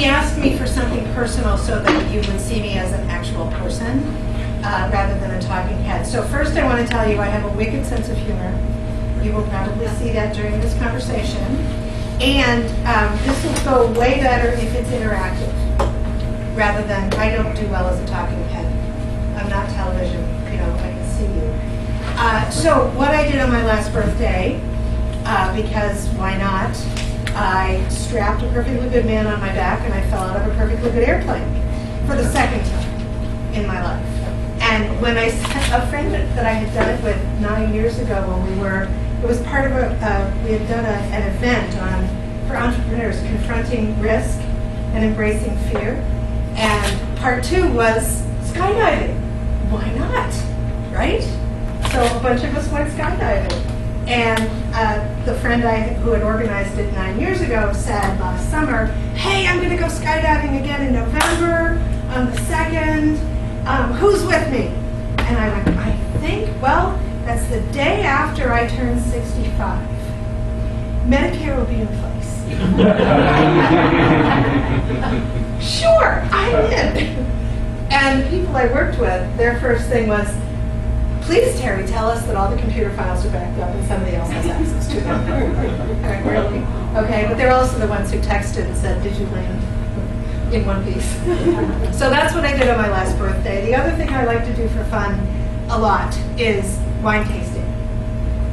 he asked me for something personal so that you would see me as an actual person rather than a talking head. So first I want to tell you I have a wicked sense of humor. You will probably see that during this conversation. And this will go way better if it's interactive rather than I don't do well as a talking head. I'm not television, I can see you. So what I did on my last birthday, because why not, I strapped a perfectly good man on my back and I fell out of a perfectly good airplane for the second time in my life. And when a friend that I had done it with 9 years ago when it was part of we had done an event for entrepreneurs, confronting risk and embracing fear. And part 2 was skydiving. Why not, right? So a bunch of us went skydiving. And the friend who had organized it 9 years ago said last summer, hey, I'm going to go skydiving again in November on the 2nd. Who's with me? And I went, I think, well, that's the day after I turn 65. Medicare will be in place. Sure, I'm in. And the people I worked with, their first thing was, please, Terry, tell us that all the computer files are backed up and somebody else has access to them. Really? Okay, but they're also the ones who texted and said, did you land in one piece? So that's what I did on my last birthday. The other thing I like to do for fun a lot is wine tasting.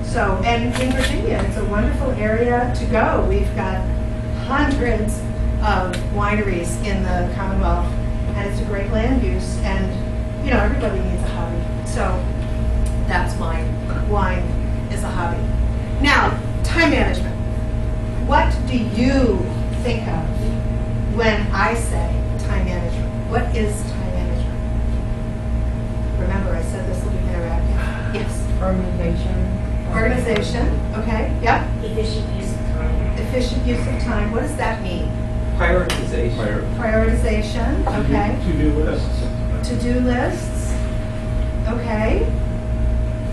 So, and in Virginia, it's a wonderful area to go. We've got hundreds of wineries in the Commonwealth, and it's a great land use, and everybody needs a hobby. So that's mine. Wine is a hobby. Now, time management. What do you think of when I say time management? What is time management? Remember, I said this will be interactive. Yes. Organization. Okay. Yep. Efficient use of time. Efficient use of time. What does that mean? Prioritization. Prioritization. Okay. To-do lists. To-do lists. Okay.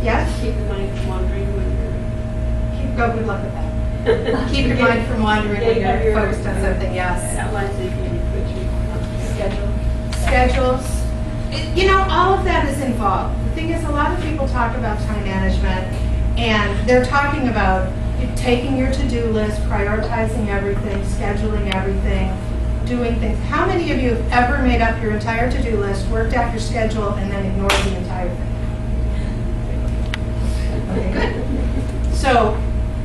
Yes. Keep your mind from wandering when Good luck with that. Keep your mind from wandering when you're focused on something. Yes. outlines that you can put your schedule. Schedules. All of that is involved. The thing is, a lot of people talk about time management, and they're talking about taking your to-do list, prioritizing everything, scheduling everything, doing things. How many of you have ever made up your entire to-do list, worked out your schedule, and then ignored the entire thing? Okay, good. So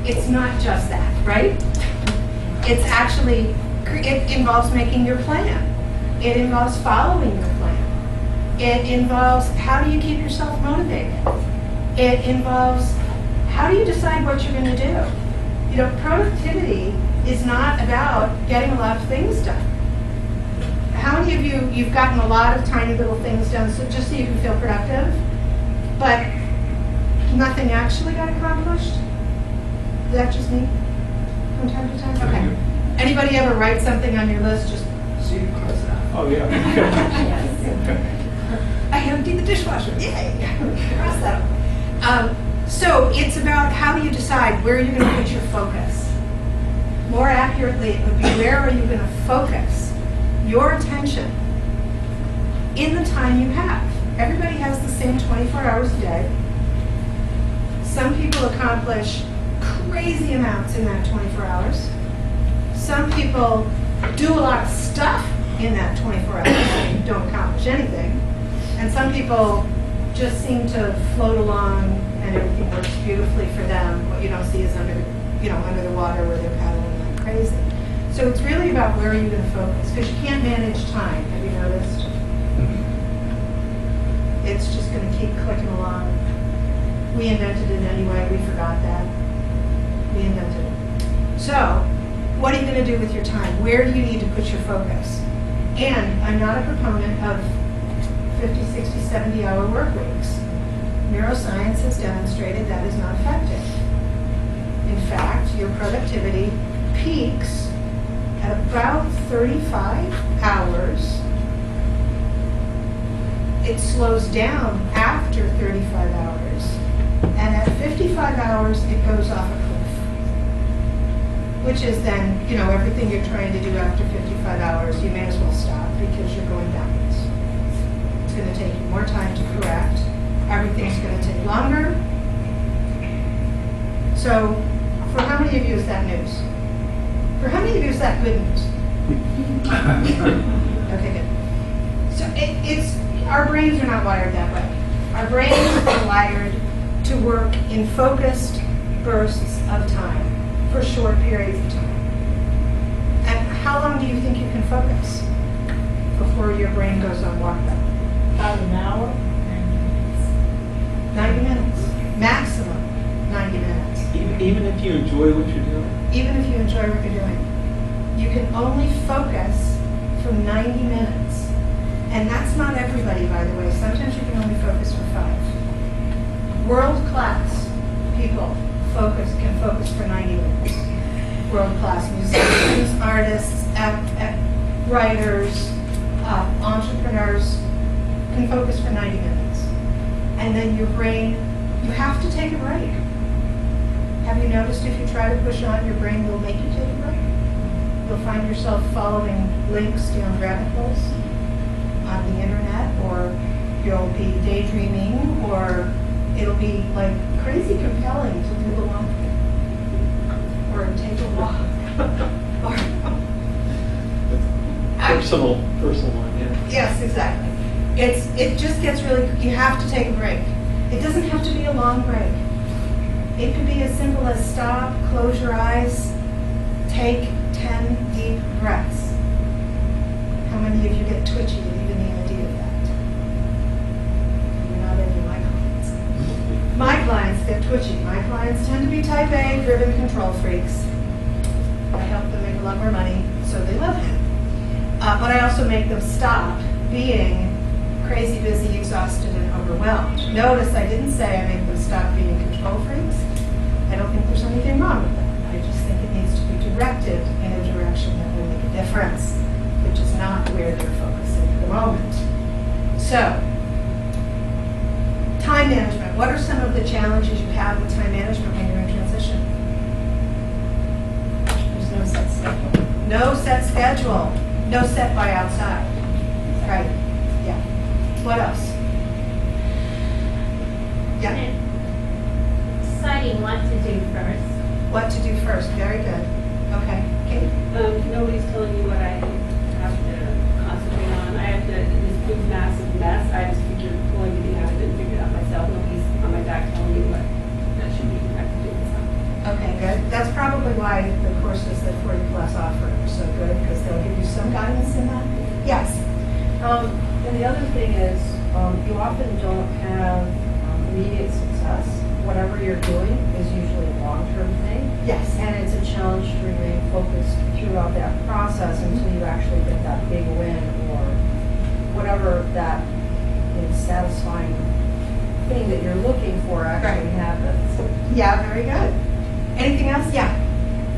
it's not just that, right? It's actually, it involves making your plan. It involves following your plan. It involves how do you keep yourself motivated. It involves how do you decide what you're going to do. Productivity is not about getting a lot of things done. How many of you've gotten a lot of tiny little things done just so you can feel productive, but nothing actually got accomplished? Is that just me from time to time? Okay. Anybody ever write something on your list just so you cross it off? Oh, yeah. I emptied the dishwasher. Yay! Cross that off. So it's about how do you decide where you're going to put your focus. More accurately, it would be where are you going to focus your attention in the time you have. Everybody has the same 24 hours a day. Some people accomplish crazy amounts in that 24 hours. Some people do a lot of stuff in that 24 hours and don't accomplish anything. And some people just seem to float along and everything works beautifully for them. What you don't see is under the water where they're paddling like crazy. So it's really about where are you going to focus, because you can't manage time. Have you noticed? It's just going to keep clicking along. We invented it anyway. We forgot that. We invented it. So what are you going to do with your time? Where do you need to put your focus? And I'm not a proponent of 50, 60, 70-hour work weeks. Neuroscience has demonstrated that is not effective. In fact, your productivity peaks at about 35 hours. It slows down after 35 hours. And at 55 hours, it goes off a cliff. which is then, everything you're trying to do after 55 hours, you may as well stop because you're going backwards. It's going to take you more time to correct. Everything's going to take longer. So, for how many of you is that news? For how many of you is that good news? Okay, good. So it's our brains are not wired that way. Our brains are wired to work in focused bursts of time for short periods of time. And how long do you think you can focus before your brain goes on walkabout? About an hour? 90 minutes. Maximum 90 minutes. Even if you enjoy what you're doing? Even if you enjoy what you're doing. You can only focus for 90 minutes. And that's not everybody, by the way. Sometimes you can only focus for 5. World-class people can focus for 90 minutes. World-class musicians, artists, writers, entrepreneurs can focus for 90 minutes. And then your brain, you have to take a break. Have you noticed if you try to push on, your brain will make you take a break? You'll find yourself following links down rabbit holes on the internet, or you'll be daydreaming, or it'll be like crazy compelling to do the laundry, or take a walk, or Personal one, yeah. yes, exactly. It just gets really. You have to take a break. It doesn't have to be a long break. It could be as simple as stop, close your eyes, take 10 deep breaths. How many of you get twitchy at even the idea of that? You're not any of my clients. My clients get twitchy. My clients tend to be type A, driven control freaks. I help them make a lot more money, so they love me. But I also make them stop being crazy, busy, exhausted, and overwhelmed. Notice I didn't say I make them stop being control freaks. I don't think there's anything wrong with that. I just think it needs to be directed in a direction that will make a difference, which is not where they're focusing at the moment. So, time management. What are some of the challenges you have with time management when you're in transition? There's no set schedule. No set schedule. No set by outside. Right. Yeah. What else? Yeah. Deciding what to do first. What to do first. Very good. Okay. Kate? Nobody's telling you what I have to concentrate on. I have to, this big massive mess, I just figure, pull everything out of it and figure it out myself. Nobody's on my back telling me what that should be, I have to do myself. Okay, good. That's probably why the courses that 40 Plus offer are so good, because they'll give you some guidance in that. Yes. And the other thing is, you often don't have immediate success. Whatever you're doing is usually a long-term thing. Yes. And it's a challenge to remain focused throughout that process until you actually get that big win, or whatever that satisfying thing that you're looking for actually happens. Yeah, very good. Anything else? Yeah.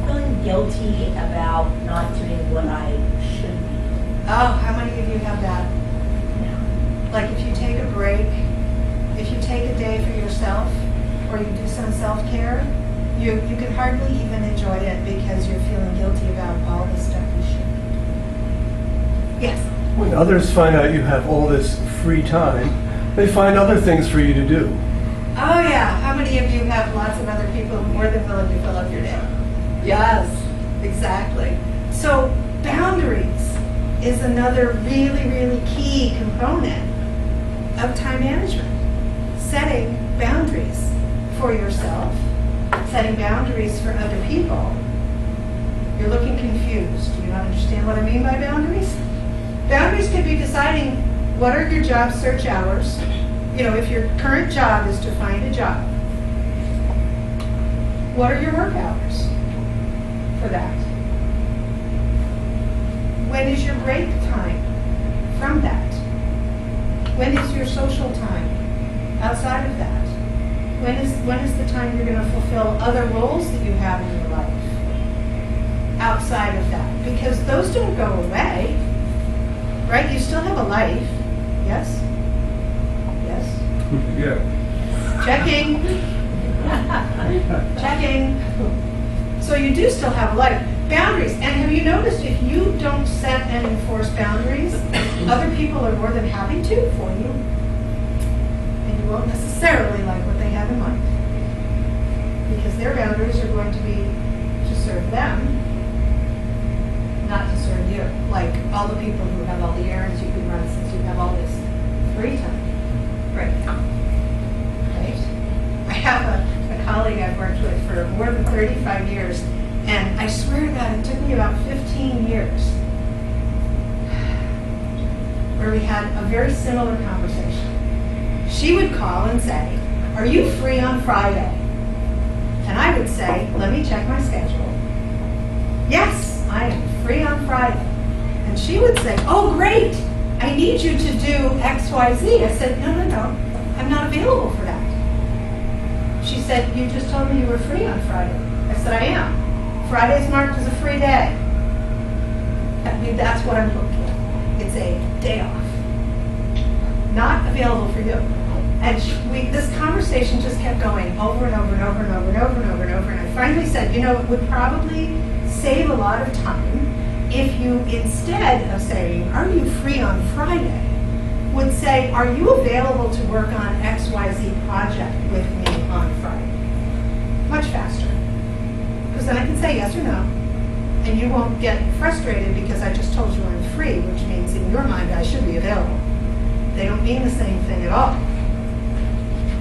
Feeling guilty about not doing what I should be doing. Oh, how many of you have that? Like if you take a break, if you take a day for yourself, or you do some self-care, you can hardly even enjoy it because you're feeling guilty about all the stuff you should be doing. Yes. When others find out you have all this free time, they find other things for you to do. Oh yeah, how many of you have lots of other people more than willing to fill up your day? Yes, exactly. So boundaries is another really, really key component of time management. Setting boundaries for yourself, setting boundaries for other people. You're looking confused. Do you not understand what I mean by boundaries? Boundaries could be deciding what are your job search hours. You know, if your current job is to find a job, what are your work hours for that? When is your break time from that? When is your social time outside of that? When is the time you're going to fulfill other roles that you have in your life outside of that? Because those don't go away, right? You still have a life, yes? Yes? Yeah. Checking. Checking. So you do still have a life. Boundaries. And have you noticed if you don't set and enforce boundaries, other people are more than happy to for you. And you won't necessarily like what they have in mind. Because their boundaries are going to be to serve them, not to serve you. Like all the people who have all the errands you can run since you have all this free time right now. Right? I have a colleague I've worked with for more than 35 years, and I swear to God, it took me about 15 years where we had a very similar conversation. She would call and say, "Are you free on Friday?" And I would say, "Let me check my schedule." "Yes, I am free on Friday." And she would say, "Oh, great, I need you to do X, Y, Z." I said, "No, I'm not available for that." She said, "You just told me you were free on Friday." I said, "I am. Friday's marked as a free day." I mean, that's what I'm looking for. It's a day off. Not available for you. And this conversation just kept going over and over and over and over and over and over and over. And I finally said, it would probably save a lot of time if you, instead of saying, "Are you free on Friday?" would say, "Are you available to work on XYZ project with me on Friday?" Much faster. Because then I can say yes or no. And you won't get frustrated because I just told you I'm free, which means in your mind I should be available. They don't mean the same thing at all.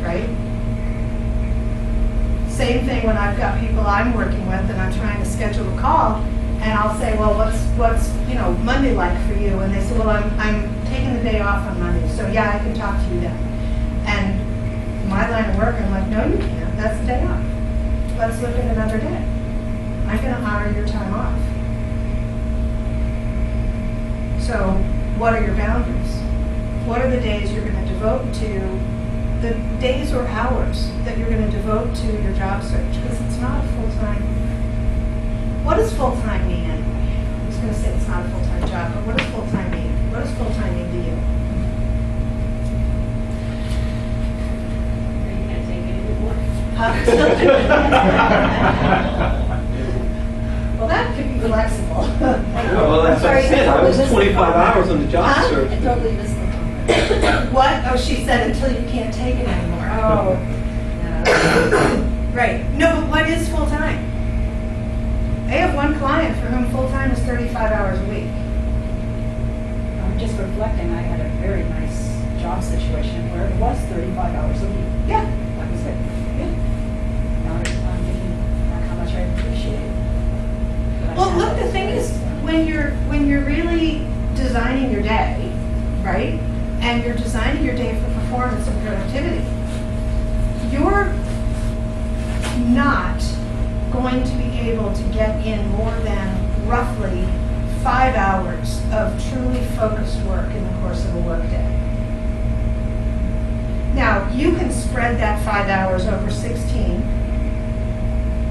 Right? Same thing when I've got people I'm working with and I'm trying to schedule a call, and I'll say, "Well, what's Monday like for you?" And they say, "Well, I'm taking the day off on Monday, so yeah, I can talk to you then." And my line of work, I'm like, "No, you can't. That's the day off. Let's look at another day. I'm going to honor your time off." So, what are your boundaries? What are the days you're going to devote to? The days or hours that you're going to devote to your job search, because it's not a full-time. What does full-time mean anyway? I was going to say it's not a full-time job, but what does full-time mean? What does full-time mean to you? You can't take it anymore. Well, that could be flexible. Well, that's what I said. I was 25 hours on the job Huh? search. I totally missed the comment. What? Oh, she said until you can't take it anymore. Oh, Right. No, but what is full-time? I have one client for whom full-time is 35 hours a week. I'm just reflecting, I had a very nice job situation where it was 35 hours a week. Yeah. That was it. Yeah. Now I'm thinking back how much I appreciate it. But I Well, had look, the those thing days, is, so. when you're really designing your day, right, and you're designing your day for performance and productivity, you're not going to be able to get in more than roughly 5 hours of truly focused work in the course of a workday. Now, you can spread that 5 hours over 16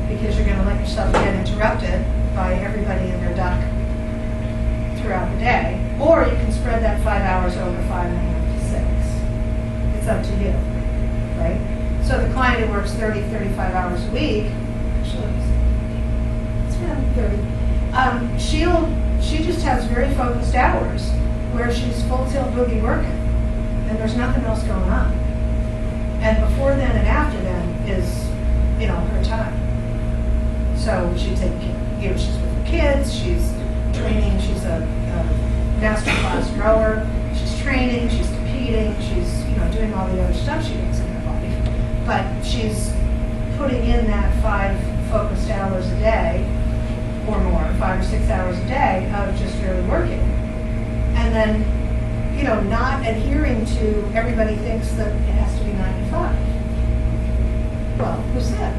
because you're going to let yourself get interrupted by everybody and their duck throughout the day, or you can spread that 5 hours over 5.5 to 6. It's up to you, right? So the client who works 35 hours a week, actually, it's around 30, she just has very focused hours where she's full tilt boogie working, and there's nothing else going on. And before then and after then is, her time. So she's she's with her kids, she's training, she's a master class rower, she's training, she's competing, she's, doing all the other stuff she does in her life. But she's putting in that 5 focused hours a day or more, 5 or 6 hours a day of just really working. And then, not adhering to, everybody thinks that it has to be 9 to 5. Well, who said?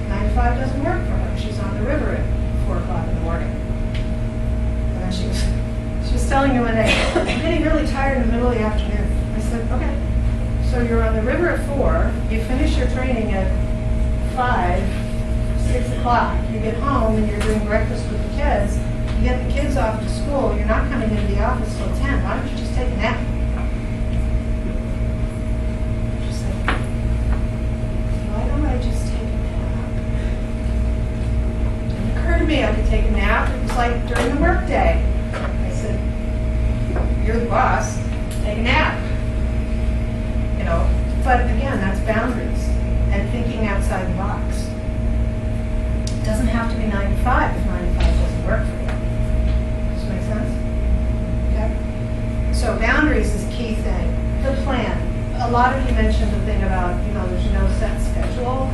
9 to 5 doesn't work for her. She's on the river at 4 o'clock in the morning. And then she was telling me one day, "I'm getting really tired in the middle of the afternoon." I said, "Okay, so you're on the river at 4, you finish your training at 5, 6 o'clock, you get home and you're doing breakfast with the kids, you get the kids off to school, you're not coming into the office till 10, why don't you just take a nap?" She said, "Why don't I just take a nap?" for me. I could take a nap. It was like during the workday. I said, you're the boss, take a nap. You know, but again, that's boundaries and thinking outside the box. It doesn't have to be 9 to 5 if 9 to 5 doesn't work for you. Does that make sense? Okay. So boundaries is a key thing. The plan. A lot of you mentioned the thing about, you know, there's no set schedule,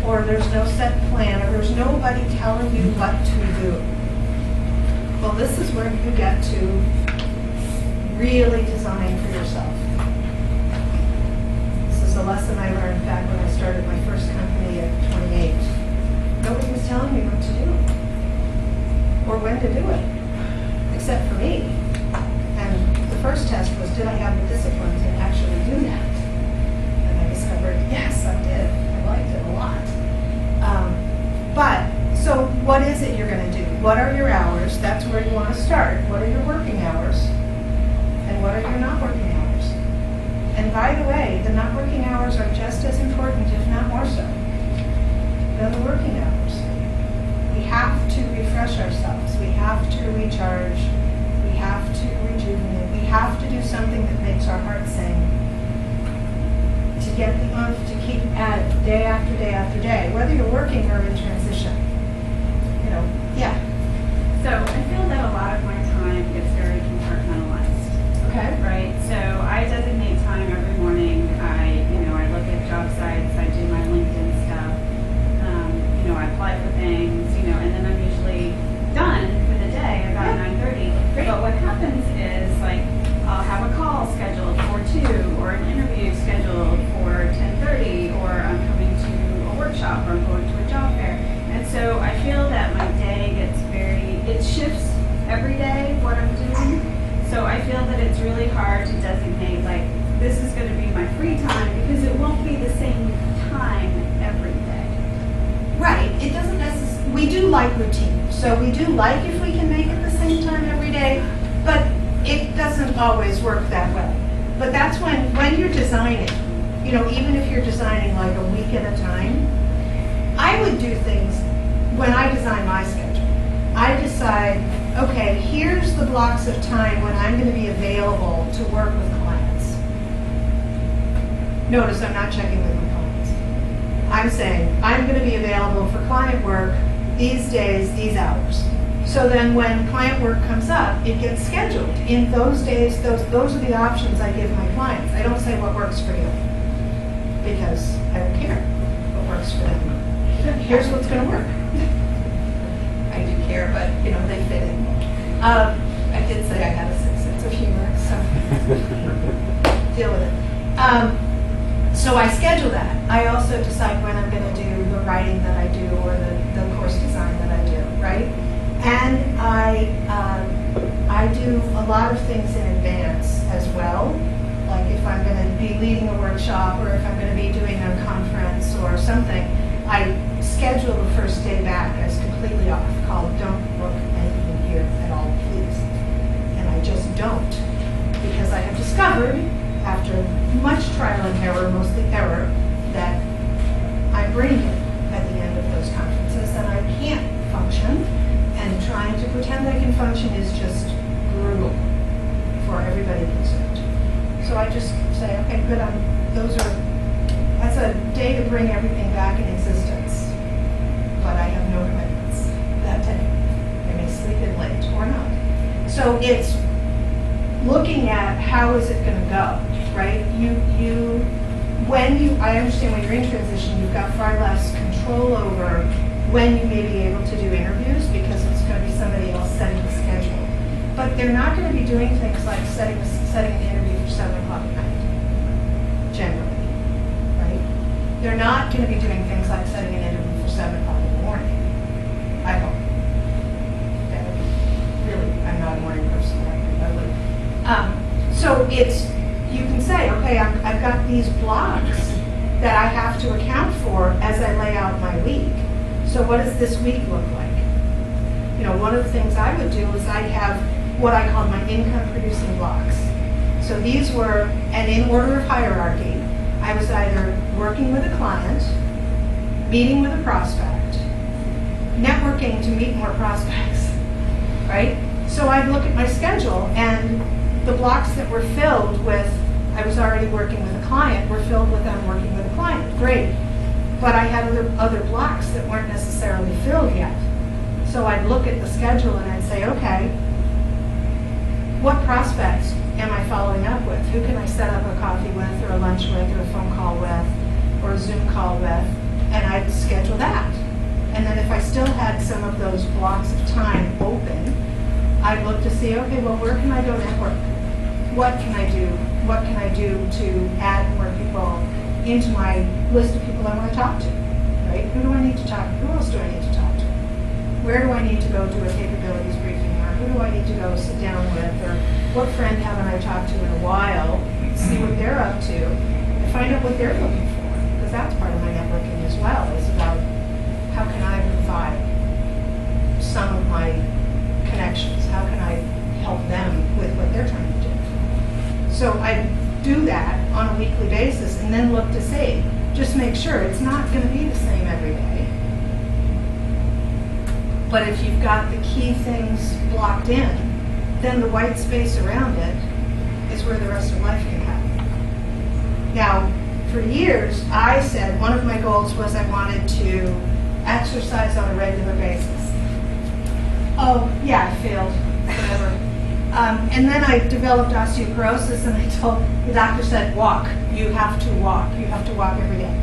or there's no set plan, or there's nobody telling you what to do. Well, this is where you get to really design for yourself. This is a lesson I learned back when I started my first company at 28. Nobody was telling me what to do or when to do it, except for me. And the first test was, did I have the discipline to actually do that? And I discovered, yes, I did. I liked it a lot. So what is it you're going to do? What are your hours? That's where you want to start. What are your working hours? And what are your not working hours? And by the way, the not working hours are just as important, if not more so, than the working hours. We have to refresh ourselves. We have to recharge. We have to rejuvenate. We have to do something that makes our heart sing. To get the oomph to keep at it day after day after day, whether you're working or in transition. You know, yeah. So I feel that a lot of my time gets very compartmentalized. Okay. Right? So I designate time every morning. I look at job sites. I do my LinkedIn stuff. I apply for things. And then I'm usually done for the day about 9:30. But what happens is I'll have a call scheduled for 2, or an interview scheduled for 10:30, or I'm coming to a workshop, or I'm going to a job fair. And so I feel that my day gets it shifts every day what I'm doing. So I feel that it's really hard to designate this is going to be my free time, because it won't be the same time every day. Right. It doesn't necessarily, we do like routine. So we do like if we can make it the same time every day, but it doesn't always work that way. But that's when you're designing, even if you're designing like a week at a time, I would do things when I design my schedule. I decide, okay, here's the blocks of time when I'm going to be available to work with clients. Notice I'm not checking with my clients. I'm saying I'm going to be available for client work these days, these hours. So then when client work comes up, it gets scheduled. In those days, those are the options I give my clients. I don't say what works for you, because I don't care what works for them. Here's what's going to work. I do care, but they fit in. I did say I had a sense of humor, so deal with it. So I schedule that. I also decide when I'm going to do the writing that I do, or the course design that I do, right? And I do a lot of things in advance as well. Like if I'm going to be leading a workshop, or if I'm going to be doing a conference or something, I schedule the first day back as completely off, called don't book anything here at all, please. And I just don't, because I have discovered, after much trial and error, mostly error, that I'm brain dead at the end of those conferences, and I can't function, and trying to pretend I can function is just brutal for everybody concerned. So I just say, okay, good, that's a day to bring everything back in existence, but I have no commitments that day. I may sleep in late or not. So it's looking at how is it going to go, right? I understand when you're in transition, you've got far less control over when you may be able to do interviews, because it's going to be somebody else setting the schedule. But they're not going to be doing things like setting an interview for 7 o'clock at night, generally, right? They're not going to be doing things like setting an interview for 7 o'clock in the morning, I hope. Really, I'm not a morning person. So you can say, okay, I've got these blocks that I have to account for as I lay out my week. So what does this week look like? One of the things I would do is I'd have what I call my income producing blocks. So these were, and in order of hierarchy, I was either working with a client, meeting with a prospect, networking to meet more prospects, right? So I'd look at my schedule, and the blocks that were filled with, I was already working with a client, were filled with them working with a client. Great. But I had other blocks that weren't necessarily filled yet. So I'd look at the schedule and I'd say, okay, what prospects am I following up with? Who can I set up a coffee with, or a lunch with, or a phone call with, or a Zoom call with? And I'd schedule that. And then if I still had some of those blocks of time open, I'd look to see, okay, well, where can I go network? What can I do? What can I do to add more people into my list of people I want to talk to, right? Who do I need to talk to? Who else do I need to talk to? Where do I need to go do a capabilities briefing? Or who do I need to go sit down with? Or what friend haven't I talked to in a while? See what they're up to and find out what they're looking for. Because that's part of my networking as well, is about how can I provide some of my connections? How can I help them with what they're trying to do? So I do that on a weekly basis and then look to see, just make sure it's not going to be the same every day. But if you've got the key things blocked in, then the white space around it is where the rest of life can happen. Now, for years, I said one of my goals was I wanted to exercise on a regular basis. Oh, yeah, I failed, whatever. And then I developed osteoporosis, and the doctor said, walk. You have to walk. You have to walk every day.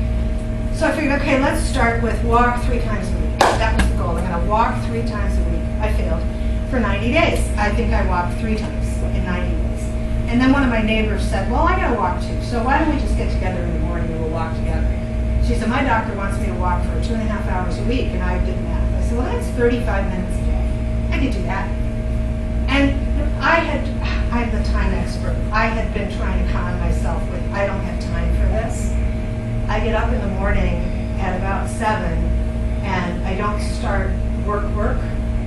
So I figured, okay, let's start with walk 3 times a week. That was the goal. I'm going to walk 3 times a week. I failed. For 90 days. I think I walked 3 times in 90 days. And then one of my neighbors said, well, I got to walk too. So why don't we just get together in the morning and we'll walk together? She said, my doctor wants me to walk for 2.5 hours a week. And I did math. I said, well, that's 35 minutes a day. I could do that. And I'm the time expert. I had been trying to con myself with, I don't have time for this. I get up in the morning at about 7, and I don't start work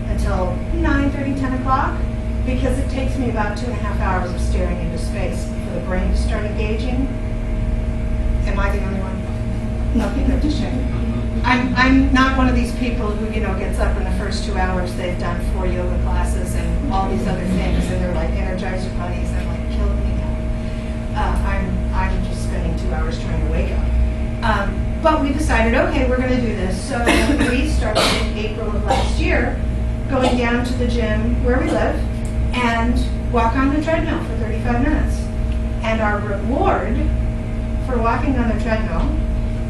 until 9:30, 10 o'clock, because it takes me about 2.5 hours of staring into space for the brain to start engaging. Am I the only one? Nothing to share. I'm not one of these people who, gets up in the first 2 hours, they've done 4 yoga classes and all these other things, and they're like Energizer bunnies, and like killing me now. I'm just spending 2 hours trying to wake up. But we decided, okay, we're going to do this. So we started in April of last year, going down to the gym where we live and walk on the treadmill for 35 minutes. And our reward for walking on the treadmill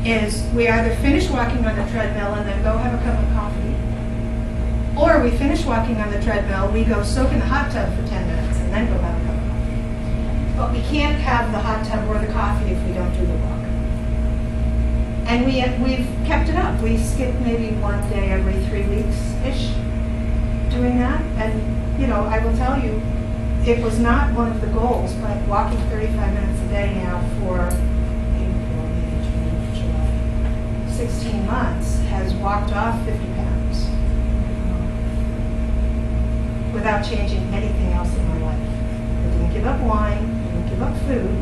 is we either finish walking on the treadmill and then go have a cup of coffee, or we finish walking on the treadmill, we go soak in the hot tub for 10 minutes and then go have a cup of coffee. But we can't have the hot tub or the coffee if we don't do the walk. And we've kept it up. We skip maybe 1 day every 3 weeks-ish doing that. And, I will tell you, it was not one of the goals, but walking 35 minutes a day now for 16 months has walked off 50 pounds without changing anything else in my life. I didn't give up wine, I didn't give up food,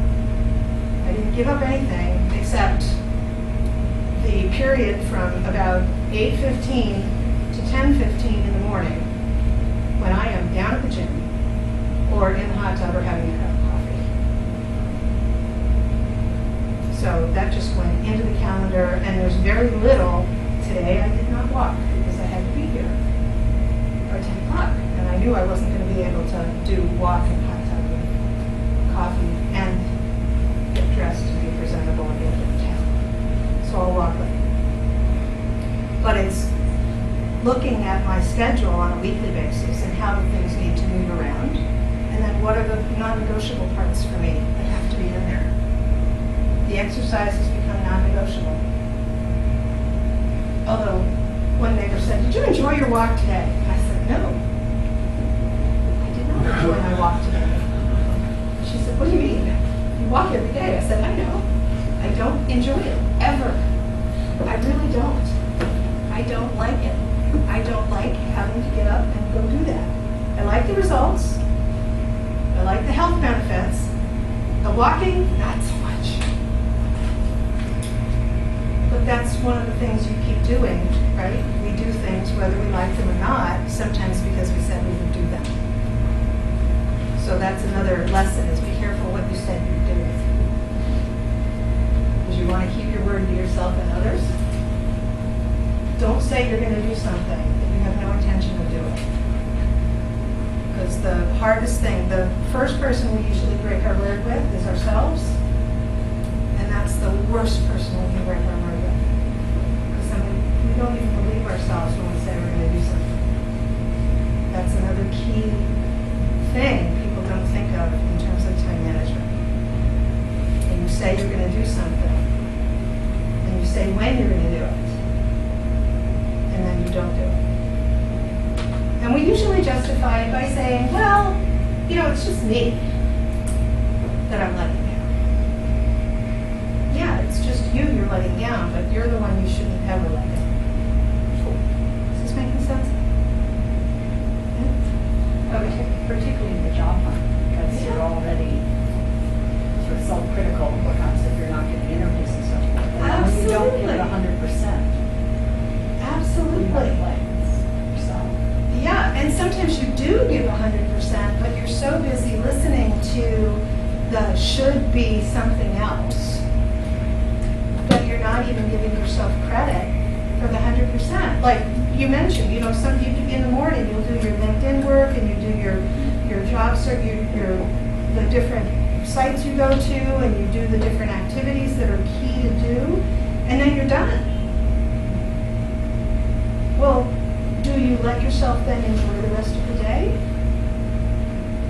I didn't give up anything except the period from about 8:15 to 10:15 in the morning when I am down at the gym or in the hot tub or having a cup of coffee. So that just went into the calendar, and there's very little. Today I did not walk because I had to be here by 10 o'clock, and I knew I wasn't going to be able to do walk and hot tub and coffee and get dressed and be presentable and get to town. So I'll walk later. But it's looking at my schedule on a weekly basis and how the things need to move around, and then what are the non-negotiable parts for me that have to be in there. The exercise has become non-negotiable. Although one neighbor said, did you enjoy your walk today? And I said, no. I did not enjoy my walk today. She said, what do you mean? You walk every day. I said, I know. I don't enjoy it, ever. I really don't. I don't like it. I don't like having to get up and go do that. I like the results. I like the health benefits. The walking, not so much. But that's one of the things you keep doing, right? We do things whether we like them or not, sometimes because we said we would do them. So that's another lesson, is be careful what you said you'd do. Because you want to keep your word to yourself and others. Don't say you're going to do something that you have no intention of doing. Because the hardest thing, the first person we usually break our word with is ourselves. And that's the worst person we can break our word with. Because then we don't even believe ourselves when we say we're going to do something. That's another key thing people don't think of in terms of time management. And you say you're going to do something, and you say when you're going to do it, and then you don't do it. And we usually justify it by saying, well, it's just me that I'm letting down. Yeah, it's just you're letting down, but you're the one you shouldn't ever let down. Is this making sense? Yeah? Okay. Particularly in the job hunt, because you're already sort of self-critical what happens if you're not getting interviews and stuff like that. And when you don't give it 100%. Absolutely. Yeah, and sometimes you do give 100%, but you're so busy listening to the should be something else that you're not even giving yourself credit for the 100%. Like you mentioned, some you in the morning you'll do your LinkedIn work and you do your job search, the different sites you go to, and you do the different activities that are key to do, and then you're done. Well, do you let yourself then enjoy the rest of the day?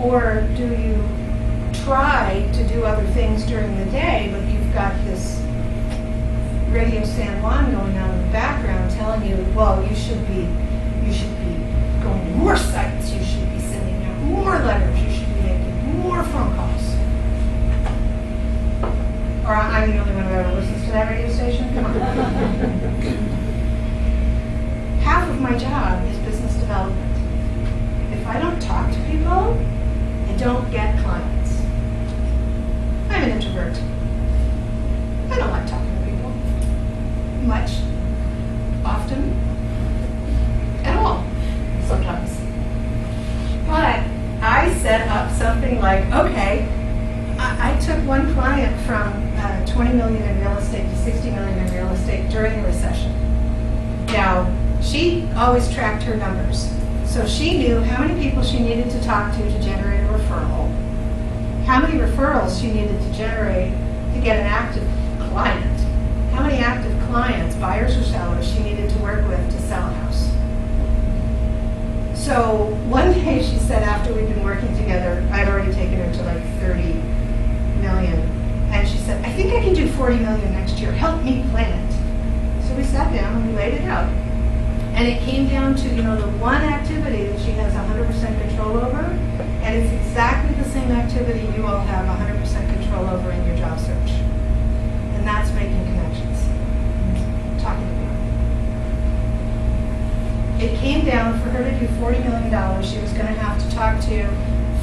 Or do you try to do other things during the day, but you've got this Radio San Juan going on in the background telling you, well, you should be going to more sites, you should be sending out more letters, you should be making more phone calls. Or I'm the only one who ever listens to that radio station? Come on. Half of my job is business development. If I don't talk to people, I don't get clients. I'm an introvert. I don't like talking to people. Much. Often. At all. Sometimes. But I set up something like, okay, I took one client from 20 million in real estate to 60 million in real estate during the recession. Now, she always tracked her numbers. So she knew how many people she needed to talk to generate a referral, how many referrals she needed to generate to get an active client, how many active clients, buyers or sellers, she needed to work with to sell a house. So one day she said, after we'd been working together, I'd already taken her to like 30 million, and she said, I think I can do 40 million next year. Help me plan it. So we sat down and we laid it out. And it came down to, the one activity that she has 100% control over, and it's exactly the same activity you all have 100% control over in your job search. And that's making connections, talking to people. It came down for her to do $40 million. She was going to have to talk to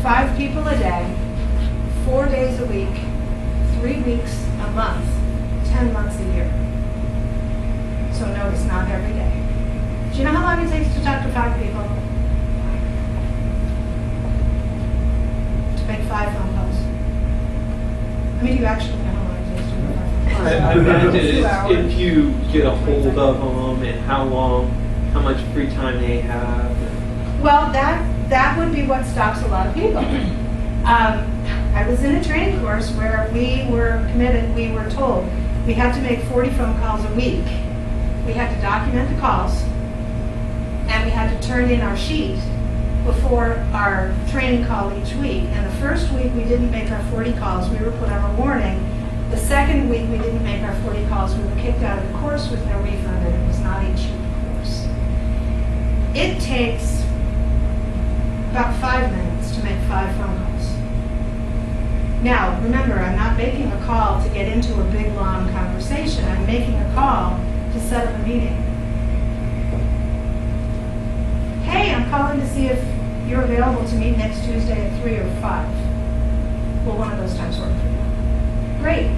5 people a day, 4 days a week, 3 weeks a month, 10 months a year. So no, it's not every day. Do you know how long it takes to talk to 5 people? To make 5 phone calls? I mean, do you actually know how long it takes to make 5 phone calls? I imagine 2 hours. if you get a hold of them and how much free time they have. Well, that would be what stops a lot of people. I was in a training course where we were committed, we were told we had to make 40 phone calls a week. We had to document the calls, and we had to turn in our sheet before our training call each week. And the first week we didn't make our 40 calls, we were put on a warning. The second week we didn't make our 40 calls, we were kicked out of the course with no refund, and it was not a cheap course. It takes about 5 minutes to make 5 phone calls. Now, remember, I'm not making a call to get into a big, long conversation. I'm making a call to set up a meeting. Hey, I'm calling to see if you're available to meet next Tuesday at 3 or 5. Will one of those times work for you? Great.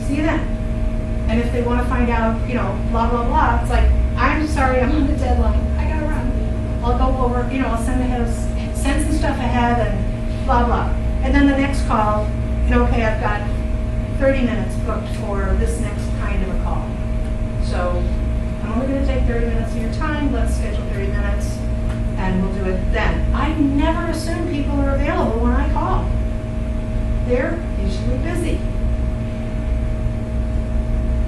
See you then. And if they want to find out, blah, blah, blah, it's like, I'm sorry, I'm on the deadline, I gotta run. I'll go over, I'll send some stuff ahead and blah, blah. And then the next call, okay, I've got 30 minutes booked for this next kind of a call. So I'm only gonna take 30 minutes of your time, let's schedule 30 minutes, and we'll do it then. I never assume people are available when I call. They're usually busy.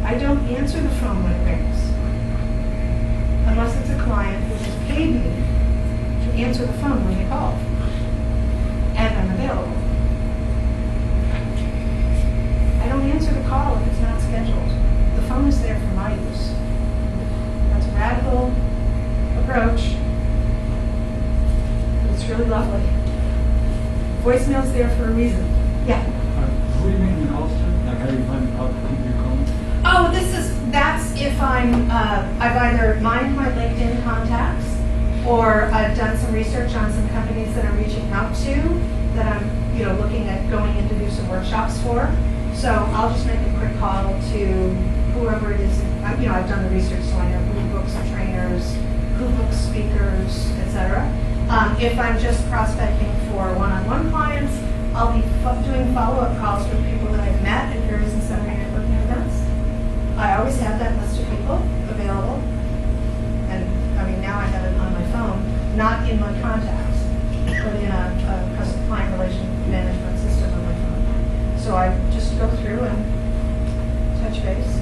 I don't answer the phone when it rings, unless it's a client who has paid me to answer the phone when they call, and I'm available. I don't answer the call if it's not scheduled. The phone is there for my use. That's a radical approach. It's really lovely. Voicemail's there for a reason. Yeah. Who are you making the calls to? Like, how do you find out the people you're calling? Oh, that's if I've either mined my LinkedIn contacts, or I've done some research on some companies that I'm reaching out to, that I'm, looking at going in to do some workshops for. So I'll just make a quick call to whoever it is. I've done the research, so I know who books trainers, who books speakers, etc. If I'm just prospecting for one-on-one clients, I'll be doing follow-up calls with people that I've met at various and sundry networking events. I always have that list of people available, and now I have it on my phone, not in my contacts, but in a client relation management system on my phone. So I just go through and touch base.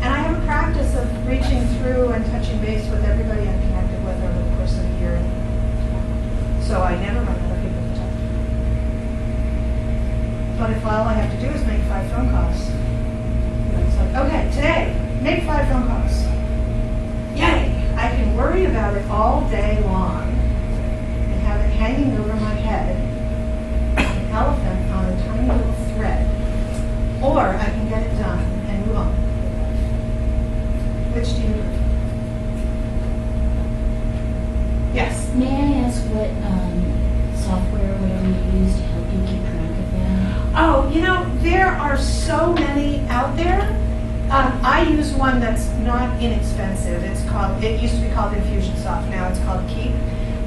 And I have a practice of reaching through and touching base with everybody I'm connected with over the course of a year. So I never run out of people to talk to. But if all I have to do is make 5 phone calls, it's like, okay, today, make 5 phone calls. Yay! I can worry about it all day long and have it hanging over my head, an elephant on a tiny little thread. Or I can get it done and move on. Which do you do? Yes? May I ask what software or whatever you use to help you keep track of that? Oh, there are so many out there. I use one that's not inexpensive. It used to be called Infusionsoft, now it's called Keep.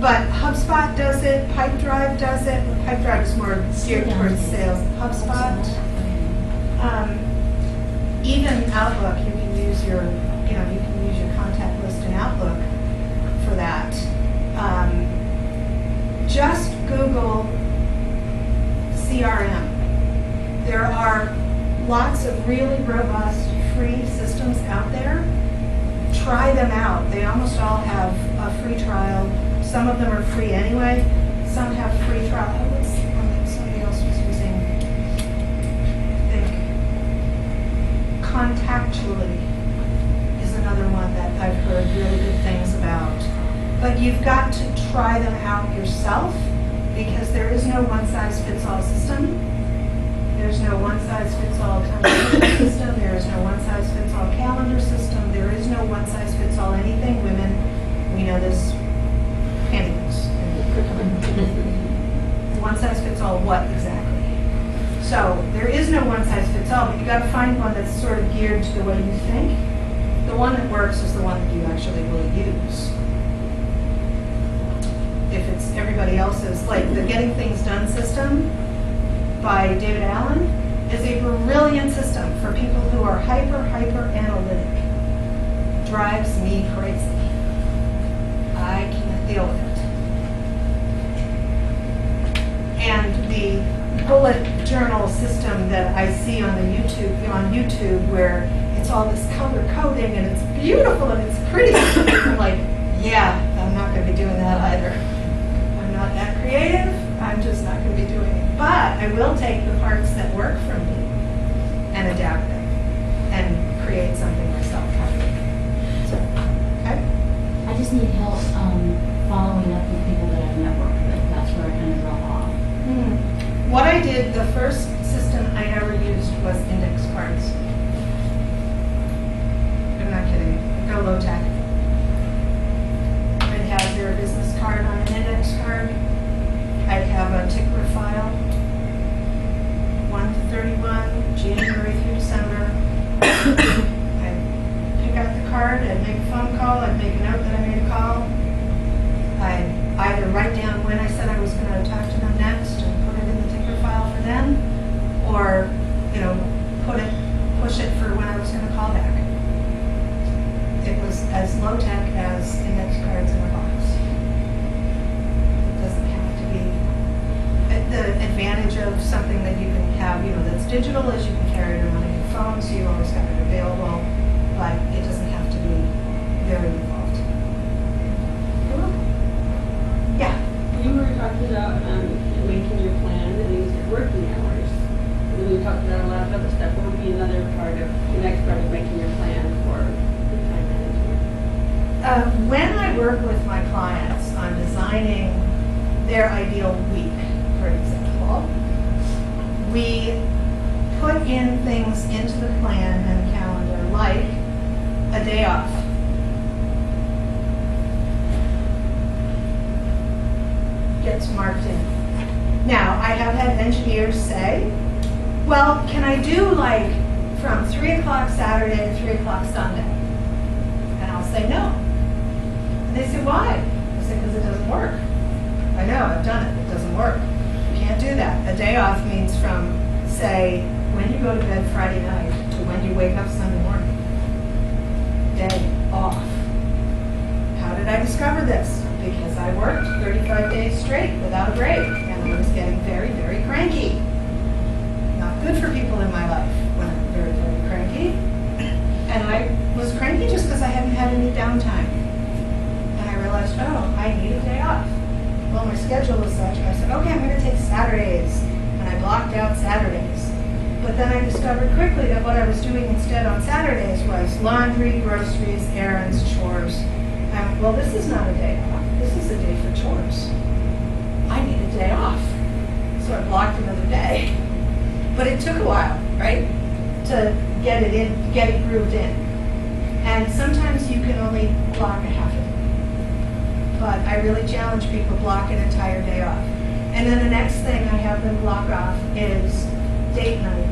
But HubSpot does it, Pipedrive does it. Pipedrive is more geared towards sales. HubSpot. Even Outlook, you can use your contact list in Outlook for that. Just Google CRM. There are lots of really robust free systems out there. Try them out. They almost all have a free trial. Some of them are free anyway. Some have free trial. Oh, what's the one that somebody else was using? I think Contactually is another one that I've heard really good things about. But you've got to try them out yourself, because there is no one-size-fits-all system. There's no one-size-fits-all conversation system. There is no one-size-fits-all calendar system. There is no one-size-fits-all anything. Women, we know this, pantyhose. One-size-fits-all what exactly? So there is no one-size-fits-all, but you've got to find one that's sort of geared to the way you think. The one that works is the one that you actually will use. If it's everybody else's, like the Getting Things Done system by David Allen is a brilliant system for people who are hyper analytic. Drives me crazy. I can't deal with it. And the bullet journal system that I see on YouTube where it's all this color coding and it's beautiful and it's pretty. I'm like, yeah, I'm not going to be doing that either. I'm not that creative. I'm just not going to be doing it. But I will take the parts that work for me and adapt them and create something myself. So, okay? I just need help following up with people that I've networked with. That's where I kind of drop off. What I did, the first system I ever used was index cards. I'm not kidding. Go low tech. I'd have their business card on an index card. I'd have a ticker file, 1 to 31, January through December. I'd pick out the card, I'd make a phone call, I'd have something that you can have, that's digital, is you can carry it around on your phone, so you always have it available, but it doesn't have to be very involved. You're welcome. Yeah. You were talking about making your plan and you said working hours. And then we talked about a lot of other stuff. What would be another part of, the next part of making your plan for the time management? When I work with my clients on designing their ideal week, for example, we put in things into the plan and calendar like a day off. Gets marked in. Now, I have had engineers say, well, can I do like from 3 o'clock Saturday to 3 o'clock Sunday? And I'll say no. And they say, why? I say, because it doesn't work. I know, I've done it, it doesn't work. You can't do that. A day off means from, say, when you go to bed Friday night to when you wake up Sunday morning. Day off. How did I discover this? Because I worked 35 days straight without a break, and I was getting very, very cranky. Not good for people in my life when I'm very, very cranky. And I was cranky just because I hadn't had any downtime. And I realized, oh, I need a day off. Well, my schedule was such, I said, okay, I'm going to take Saturdays. And I blocked out Saturdays. But then I discovered quickly that what I was doing instead on Saturdays was laundry, groceries, errands, chores. Well, this is not a day off. This is a day for chores. I need a day off. So I blocked another day. But it took a while, right, to get it in, get it grooved in. And sometimes you can only block a half a day. But I really challenge people to block an entire day off. And then the next thing I have them block off is date night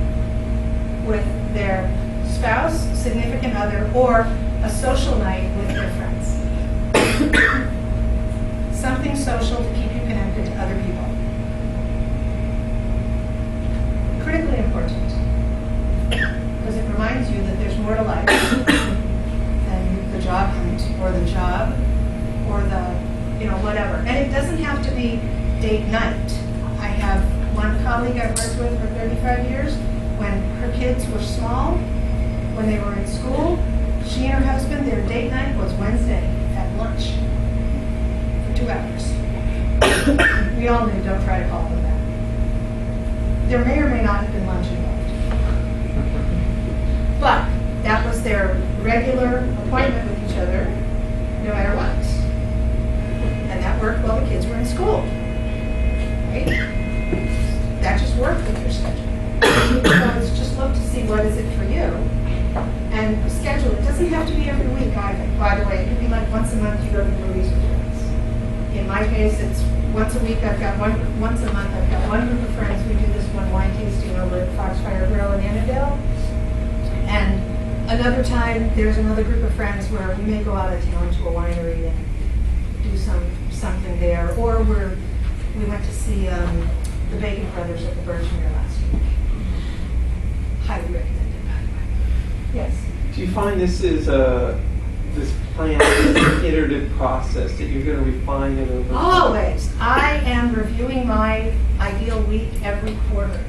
with their spouse, significant other, or a social night with their friends. Something social to keep you connected to other people. Critically important, because it reminds you that there's more to life than the job hunt or the job or the, whatever. And it doesn't have to be date night. I have one colleague I've worked with for 35 years. When her kids were small, when they were in school, she and her husband, their date night was Wednesday at lunch for 2 hours. We all knew, don't try to call them that. There may or may not have been lunch involved. But that was their regular appointment with each other, no matter what. And that worked while the kids were in school. Right? That just worked with your schedule. So just look to see what is it for you. And schedule it. It doesn't have to be every week either. By the way, it could be like once a month you go to the movies with friends. In my case, it's once a week. Once a month I've got one group of friends. We do this one wine tasting over at Foxfire Grill in Annandale. And another time there's another group of friends where we may go out of town to a winery and do something there. Or we went to see the Bacon Brothers at the Birchmere last week. Highly recommended, by the way. Yes. Do you find this is this plan is an iterative process that you're going to refine it over time? Always. I am reviewing my ideal week every quarter.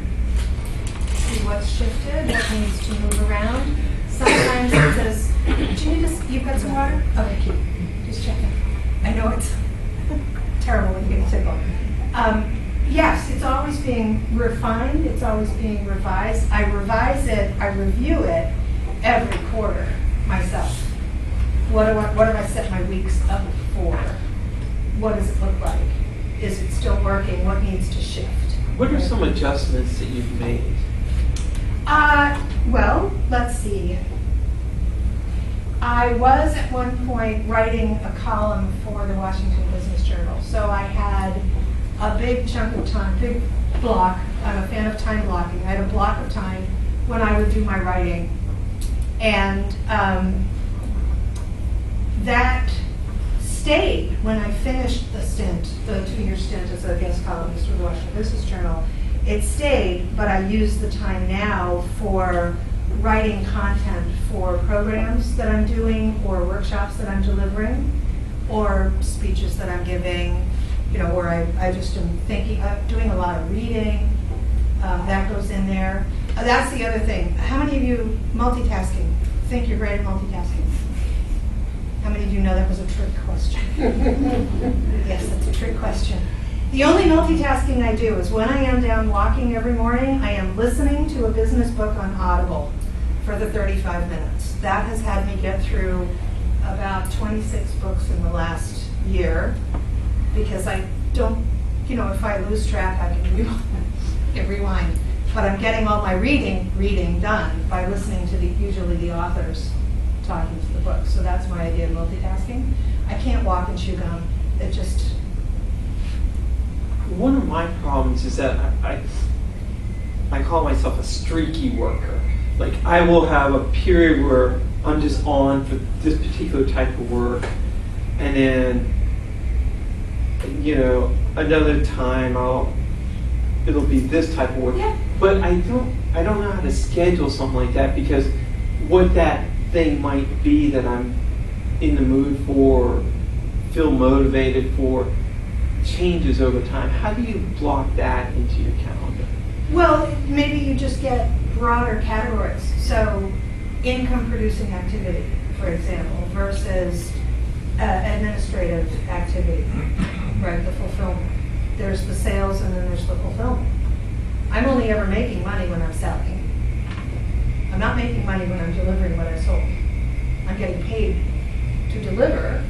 See what's shifted, what needs to move around. Sometimes it says, do you need you've got some water? Okay, cute. Just checking. I know it's terrible when you get a tickle. Yes, it's always being refined, it's always being revised. I revise it, I review it every quarter myself. What do I set my weeks up for? What does it look like? Is it still working? What needs to shift? What are some adjustments that you've made? Well, let's see. I was at one point writing a column for the Washington Business Journal, so I had a big chunk of time, big block. I'm a fan of time blocking. I had a block of time when I would do my writing. And that stayed when I finished the stint, the 2-year stint as a guest columnist for the Washington Business Journal. It stayed, but I use the time now for writing content for programs that I'm doing or workshops that I'm delivering or speeches that I'm giving, or I just am thinking, doing a lot of reading, That goes in there. That's the other thing. How many of you multitasking? Think you're great at multitasking? How many of you know that was a trick question? Yes, that's a trick question. The only multitasking I do is when I am down walking every morning, I am listening to a business book on Audible for the 35 minutes. That has had me get through about 26 books in the last year, because I don't, if I lose track, I can rewind. But I'm getting all my reading done by listening to usually the authors talking to the book. So that's my idea of multitasking. I can't walk and chew gum. It just... One of my problems is that I call myself a streaky worker. Like, I will have a period where I'm just on for this particular type of work, and then, another time it'll be this type of work. Yeah. But I don't know how to schedule something like that, because what that thing might be that I'm in the mood for, feel motivated for, changes over time. How do you block that into your calendar? Well, maybe you just get broader categories. So income producing activity, for example, versus administrative activity, right? The fulfillment. There's the sales and then there's the fulfillment. I'm only ever making money when I'm selling. I'm not making money when I'm delivering what I sold. I'm getting paid to deliver,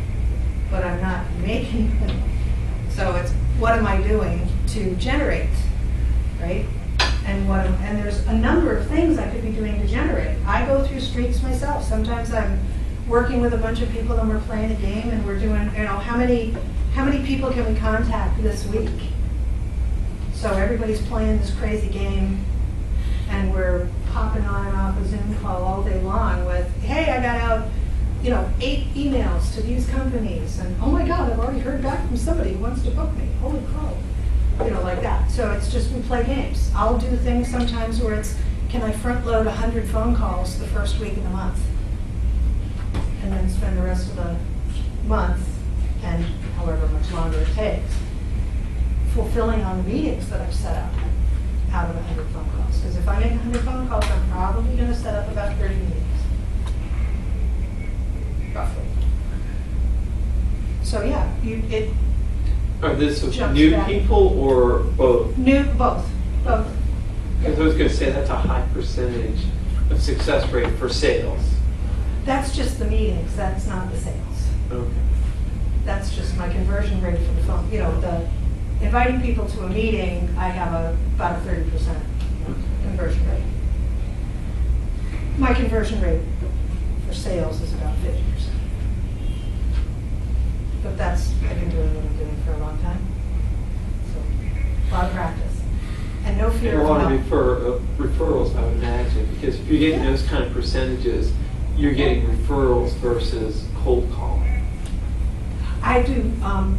but I'm not making money. So it's, what am I doing to generate, right? And there's a number of things I could be doing to generate. I go through streaks myself. Sometimes I'm working with a bunch of people and we're playing a game and we're doing, how many people can we contact this week? So everybody's playing this crazy game and we're popping on and off a Zoom call all day long with, hey, I got out 8 emails to these companies, and oh my God, I've already heard back from somebody who wants to book me. Holy crow. Like that. So it's just, we play games. I'll do things sometimes where it's, can I front load 100 phone calls the first week of the month? And then spend the rest of the month, and however much longer it takes, fulfilling on the meetings that I've set up out of 100 phone calls. Because if I make 100 phone calls, I'm probably going to set up about 30 meetings. Roughly. So yeah, Are this with Jumps new back. people or both? Both. Because I was going to say that's a high percentage of success rate for sales. That's just the meetings, that's not the sales. Okay. That's just my conversion rate for the phone. The inviting people to a meeting, I have about a 30% conversion rate. My conversion rate for sales is about 50%. But I've been doing what I'm doing for a long time. So, a lot of practice. And no fear And a of lot not. of referrals, I would imagine, because if you're getting those kind of percentages, you're getting referrals versus cold calling. I do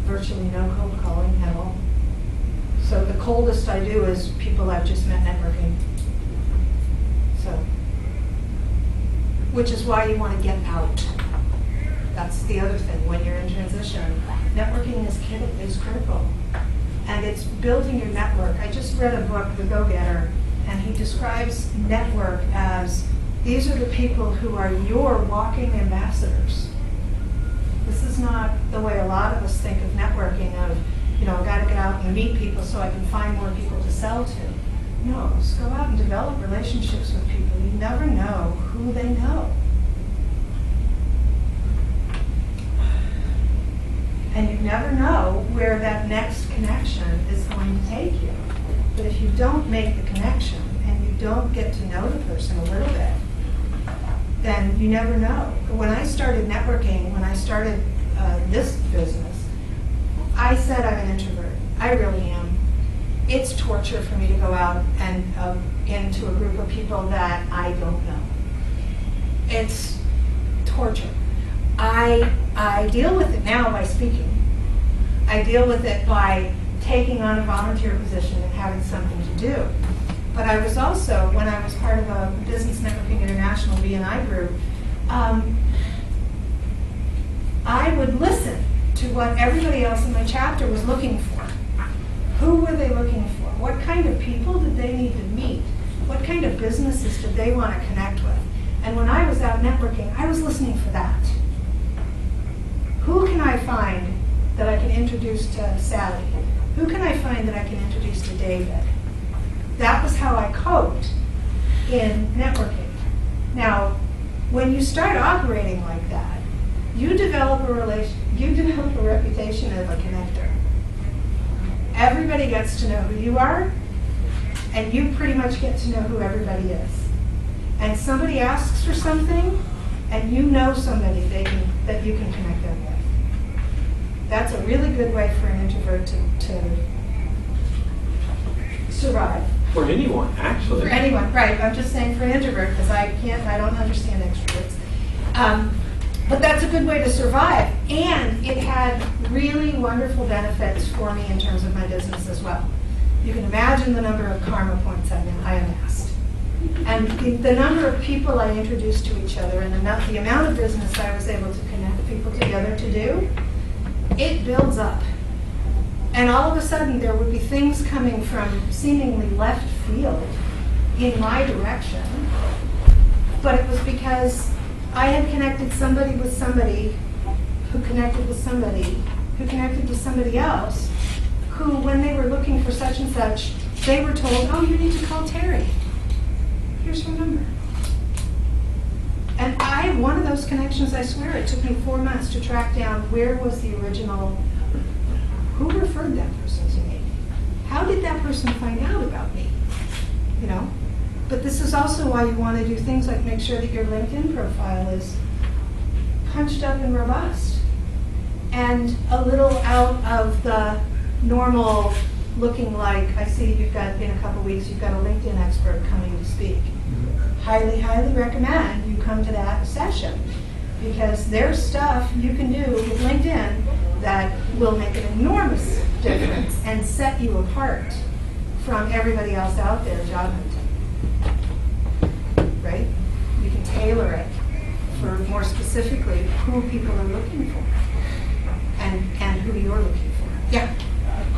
virtually no cold calling at all. So the coldest I do is people I've just met networking. So, which is why you want to get out. That's the other thing when you're in transition. Networking is critical. And it's building your network. I just read a book, The Go-Getter, and he describes network as, these are the people who are your walking ambassadors. This is not the way a lot of us think of networking of, I've got to get out and meet people so I can find more people to sell to. No, just go out and develop relationships with people. You never know who they know. And you never know where that next connection is going to take you. But if you don't make the connection and you don't get to know the person a little bit, then you never know. When I started networking, when I started this business, I said I'm an introvert. I really am. It's torture for me to go out and into a group of people that I don't know. It's torture. I deal with it now by speaking. I deal with it by taking on a volunteer position and having something to do. But I was also, when I was part of a Business Networking International B&I group, I would listen to what everybody else in my chapter was looking for. Who were they looking for? What kind of people did they need to meet? What kind of businesses did they want to connect with? And when I was out networking, I was listening for that. Who can I find that I can introduce to Sally? Who can I find that I can introduce to David? That was how I coped in networking. Now, when you start operating like that, you develop a reputation of a connector. Everybody gets to know who you are, and you pretty much get to know who everybody is. And somebody asks for something, and you know somebody that you can connect them with. That's a really good way for an introvert to survive. For anyone, actually. For anyone, right. I'm just saying for an introvert, because I don't understand extroverts. But that's a good way to survive. And it had really wonderful benefits for me in terms of my business as well. You can imagine the number of karma points I amassed. And the number of people I introduced to each other and the amount of business I was able to connect people together to do, it builds up. And all of a sudden there would be things coming from seemingly left field in my direction, but it was because I had connected somebody with somebody who connected with somebody who connected with somebody else who, when they were looking for such and such, they were told, oh, you need to call Terry. Here's her number. And one of those connections, I swear, it took me 4 months to track down where was the original, who referred that person to me? How did that person find out about me? You know? But this is also why you want to do things like make sure that your LinkedIn profile is punched up and robust and a little out of the normal looking like, I see you've got, in a couple weeks, you've got a LinkedIn expert coming to speak. Highly, highly recommend you come to that session because there's stuff you can do with LinkedIn that will make an enormous difference and set you apart from everybody else out there job hunting. Right? You can tailor it for more specifically who people are looking for and who you're looking for. Yeah.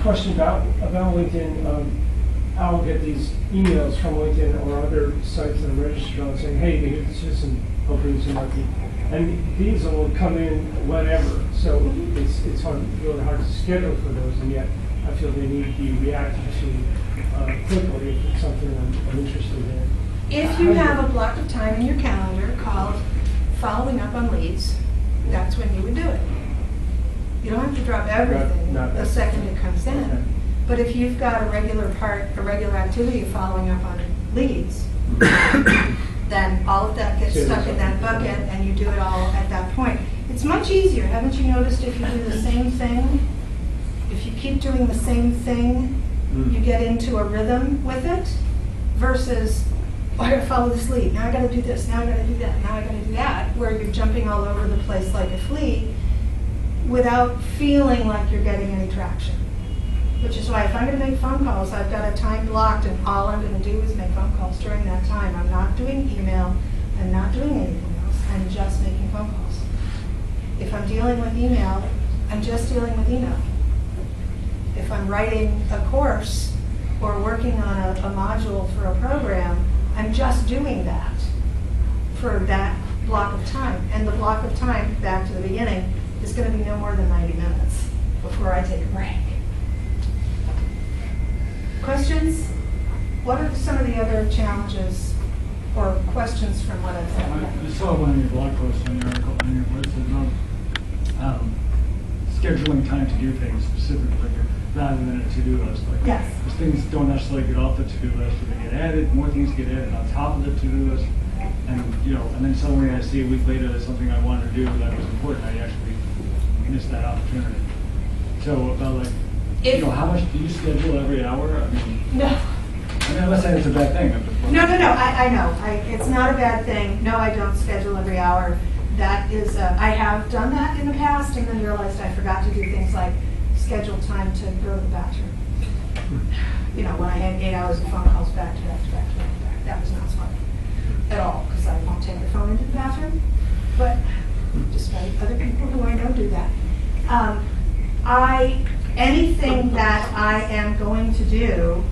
Question about LinkedIn. I'll get these emails from LinkedIn or other sites that I'm registered on saying, hey, this is some openings in marketing. And these will come in whenever. So it's really hard to schedule for those, and yet I feel they need to be reacted to quickly if it's something I'm interested in. If you have a block of time in your calendar called following up on leads, that's when you would do it. You don't have to drop everything the second it comes in. Okay. But if you've got a regular activity of following up on leads, then all of that gets stuck in that bucket and you do it all at that point. It's much easier, haven't you noticed, if you do the same thing, if you keep doing the same thing, you get into a rhythm with it, versus, oh, I gotta follow this lead, now I gotta do this, now I gotta do that, now I gotta do that, where you're jumping all over the place like a flea without feeling like you're getting any traction. Which is why if I'm going to make phone calls, I've got a time blocked, and all I'm going to do is make phone calls during that time. I'm not doing email, I'm not doing anything else, I'm just making phone calls. If I'm dealing with email, I'm just dealing with email. If I'm writing a course or working on a module for a program, I'm just doing that for that block of time. And the block of time, back to the beginning, is going to be no more than 90 minutes before I take a break. Questions? What are some of the other challenges or questions from what I've said? I saw one of your blog posts on your article on your website about scheduling time to do things specifically rather than a to-do list. Like, yes. Because things don't necessarily get off the to-do list, but they get added. More things get added on top of the to-do list, and and then suddenly I see a week later that something I wanted to do that was important. I actually missed that opportunity. So about like. How much do you schedule every hour? I mean, no. I mean, I'm not saying it's a bad thing. No. I know. It's not a bad thing. No, I don't schedule every hour. That is, I have done that in the past and then realized I forgot to do things like schedule time to go to the bathroom. When I had 8 hours of phone calls back to back to back to back to back. That was not smart at all because I won't take the phone into the bathroom. But despite other people who I know do that. anything that I am going to do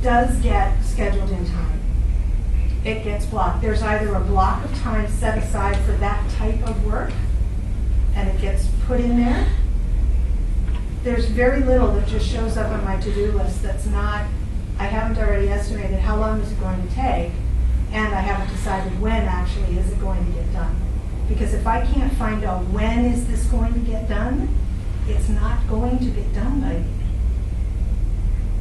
does get scheduled in time. It gets blocked. There's either a block of time set aside for that type of work, and it gets put in there. There's very little that just shows up on my to-do list that's not, I haven't already estimated how long is it going to take, and I haven't decided when actually is it going to get done. Because if I can't find out when is this going to get done, it's not going to get done by me.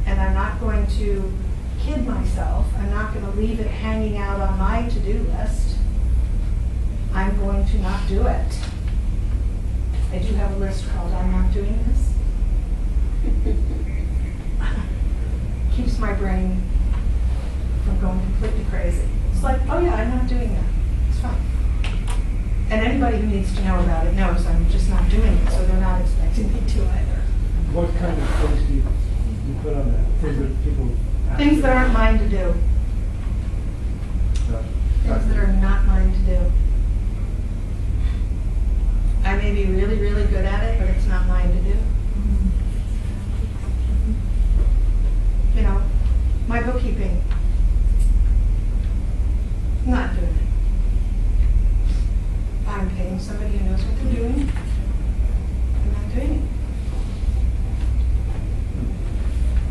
And I'm not going to kid myself. I'm not going to leave it hanging out on my to-do list. I'm going to not do it. I do have a list called I'm not doing this. Keeps my brain from going completely crazy. It's like, oh yeah, I'm not doing that. It's fine. And anybody who needs to know about it knows I'm just not doing it, so they're not expecting me to either. What kind of things do you put on that? Things that people ask Things that you? aren't mine to do. Things that are not mine to do. I may be really, really good at it, but it's not mine to do. You know, my bookkeeping, not doing it. I'm paying somebody who knows what they're doing. I'm not doing it.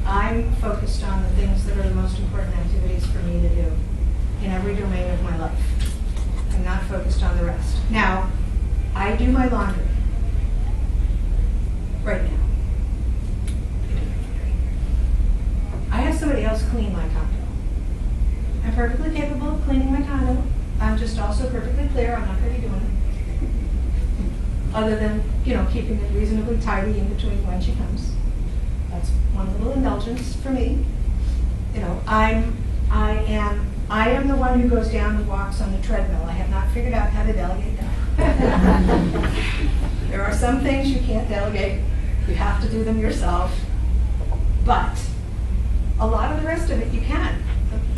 I'm focused on the things that are the most important activities for me to do in every domain of my life. I'm not focused on the rest. Now, I do my laundry right now. I have somebody else clean my condo. I'm perfectly capable of cleaning my condo. I'm just also perfectly clear I'm not going to be doing it. Other than, you know, keeping it reasonably tidy in between when she comes. That's one little indulgence for me. You know, I am the one who goes down and walks on the treadmill. I have not figured out how to delegate that. There are some things you can't delegate. You have to do them yourself. But a lot of the rest of it you can.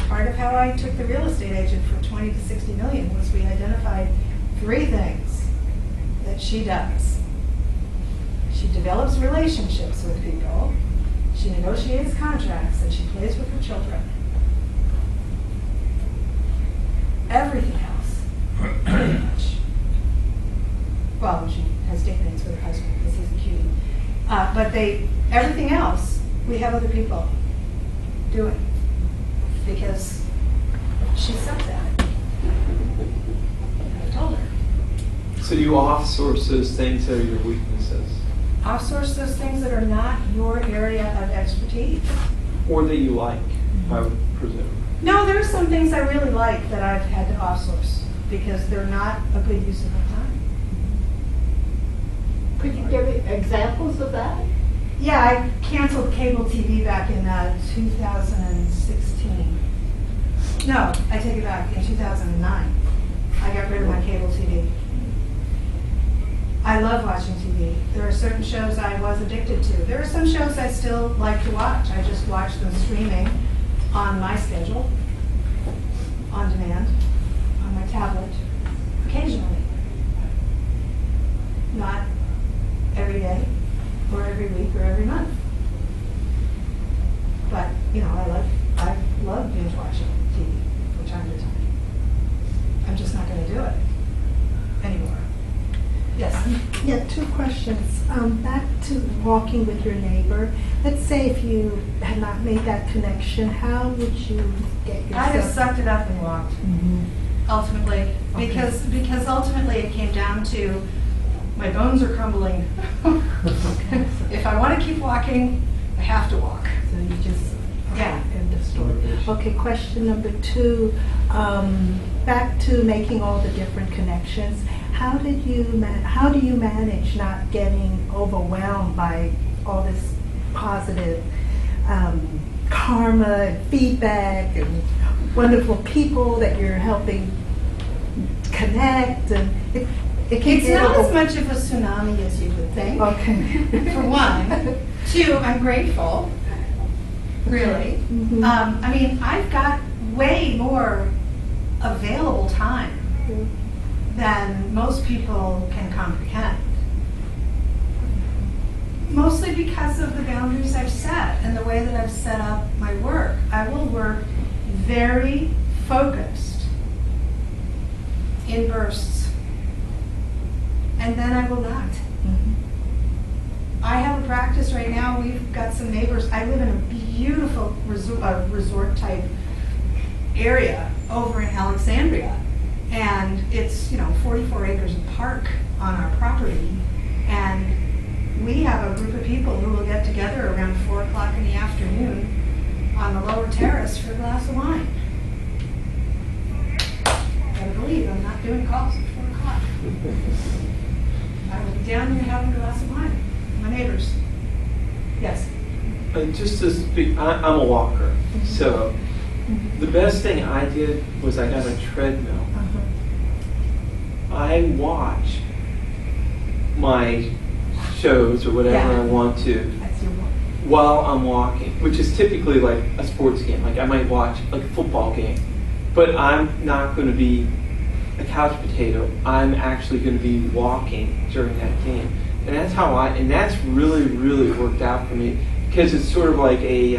Part of how I took the real estate agent from 20 to 60 million was we identified 3 things that she does. She develops relationships with people, she negotiates contracts, and she plays with her children. Everything else, pretty much. Well, she has date nights with her husband because he's a cutie. But everything else, we have other people doing because she sucks at it. I told her. So you offsource those things that are your weaknesses, Outsource those things that are not your area of expertise. or that you like, I would presume. No, there are some things I really like that I've had to outsource because they're not a good use of my time. Could you give examples of that? Yeah, I canceled cable TV back in 2016. No, I take it back, in 2009. I got rid of my cable TV. I love watching TV. There are certain shows I was addicted to. There are some shows I still like to watch. I just watch them streaming on my schedule, on demand, on my tablet, occasionally. Not every day, or every week, or every month. But, you know, I love binge watching TV from time to time. I'm just not going to do it anymore. Yes? Yeah, 2 questions. Back to walking with your neighbor. Let's say if you had not made that connection, how would you get yourself? I just sucked it up and walked, ultimately, Okay. because ultimately it came down to my bones are crumbling. If I want to keep walking, I have to walk. So you just, Yeah. end of story. Okay, question number 2, back to making all the different connections. How do you manage not getting overwhelmed by all this positive karma and feedback and wonderful people that you're helping connect? And it can It's get not as over- much of a tsunami as you would think. Okay. For one. 2, I'm grateful, really. Mhm. I mean, I've got way more available time than most people can comprehend. Mostly because of the boundaries I've set and the way that I've set up my work. I will work very focused in bursts, and then I will not. I have a practice right now. We've got some neighbors. I live in a beautiful resort type area over in Alexandria, and it's 44 acres of park on our property, and we have a group of people who will get together around 4 o'clock in the afternoon on the lower terrace for a glass of wine. Better believe I'm not doing calls at 4 o'clock. I will be down there having a glass of wine. My neighbors. Yes. Just to speak, I'm a walker, so the best thing I did was I got a treadmill. I watch my shows or whatever I want to while I'm walking, which is typically like a sports game. Like I might watch like a football game, but I'm not going to be a couch potato. I'm actually going to be walking during that game. And that's how and that's really, really worked out for me, because it's sort of like a,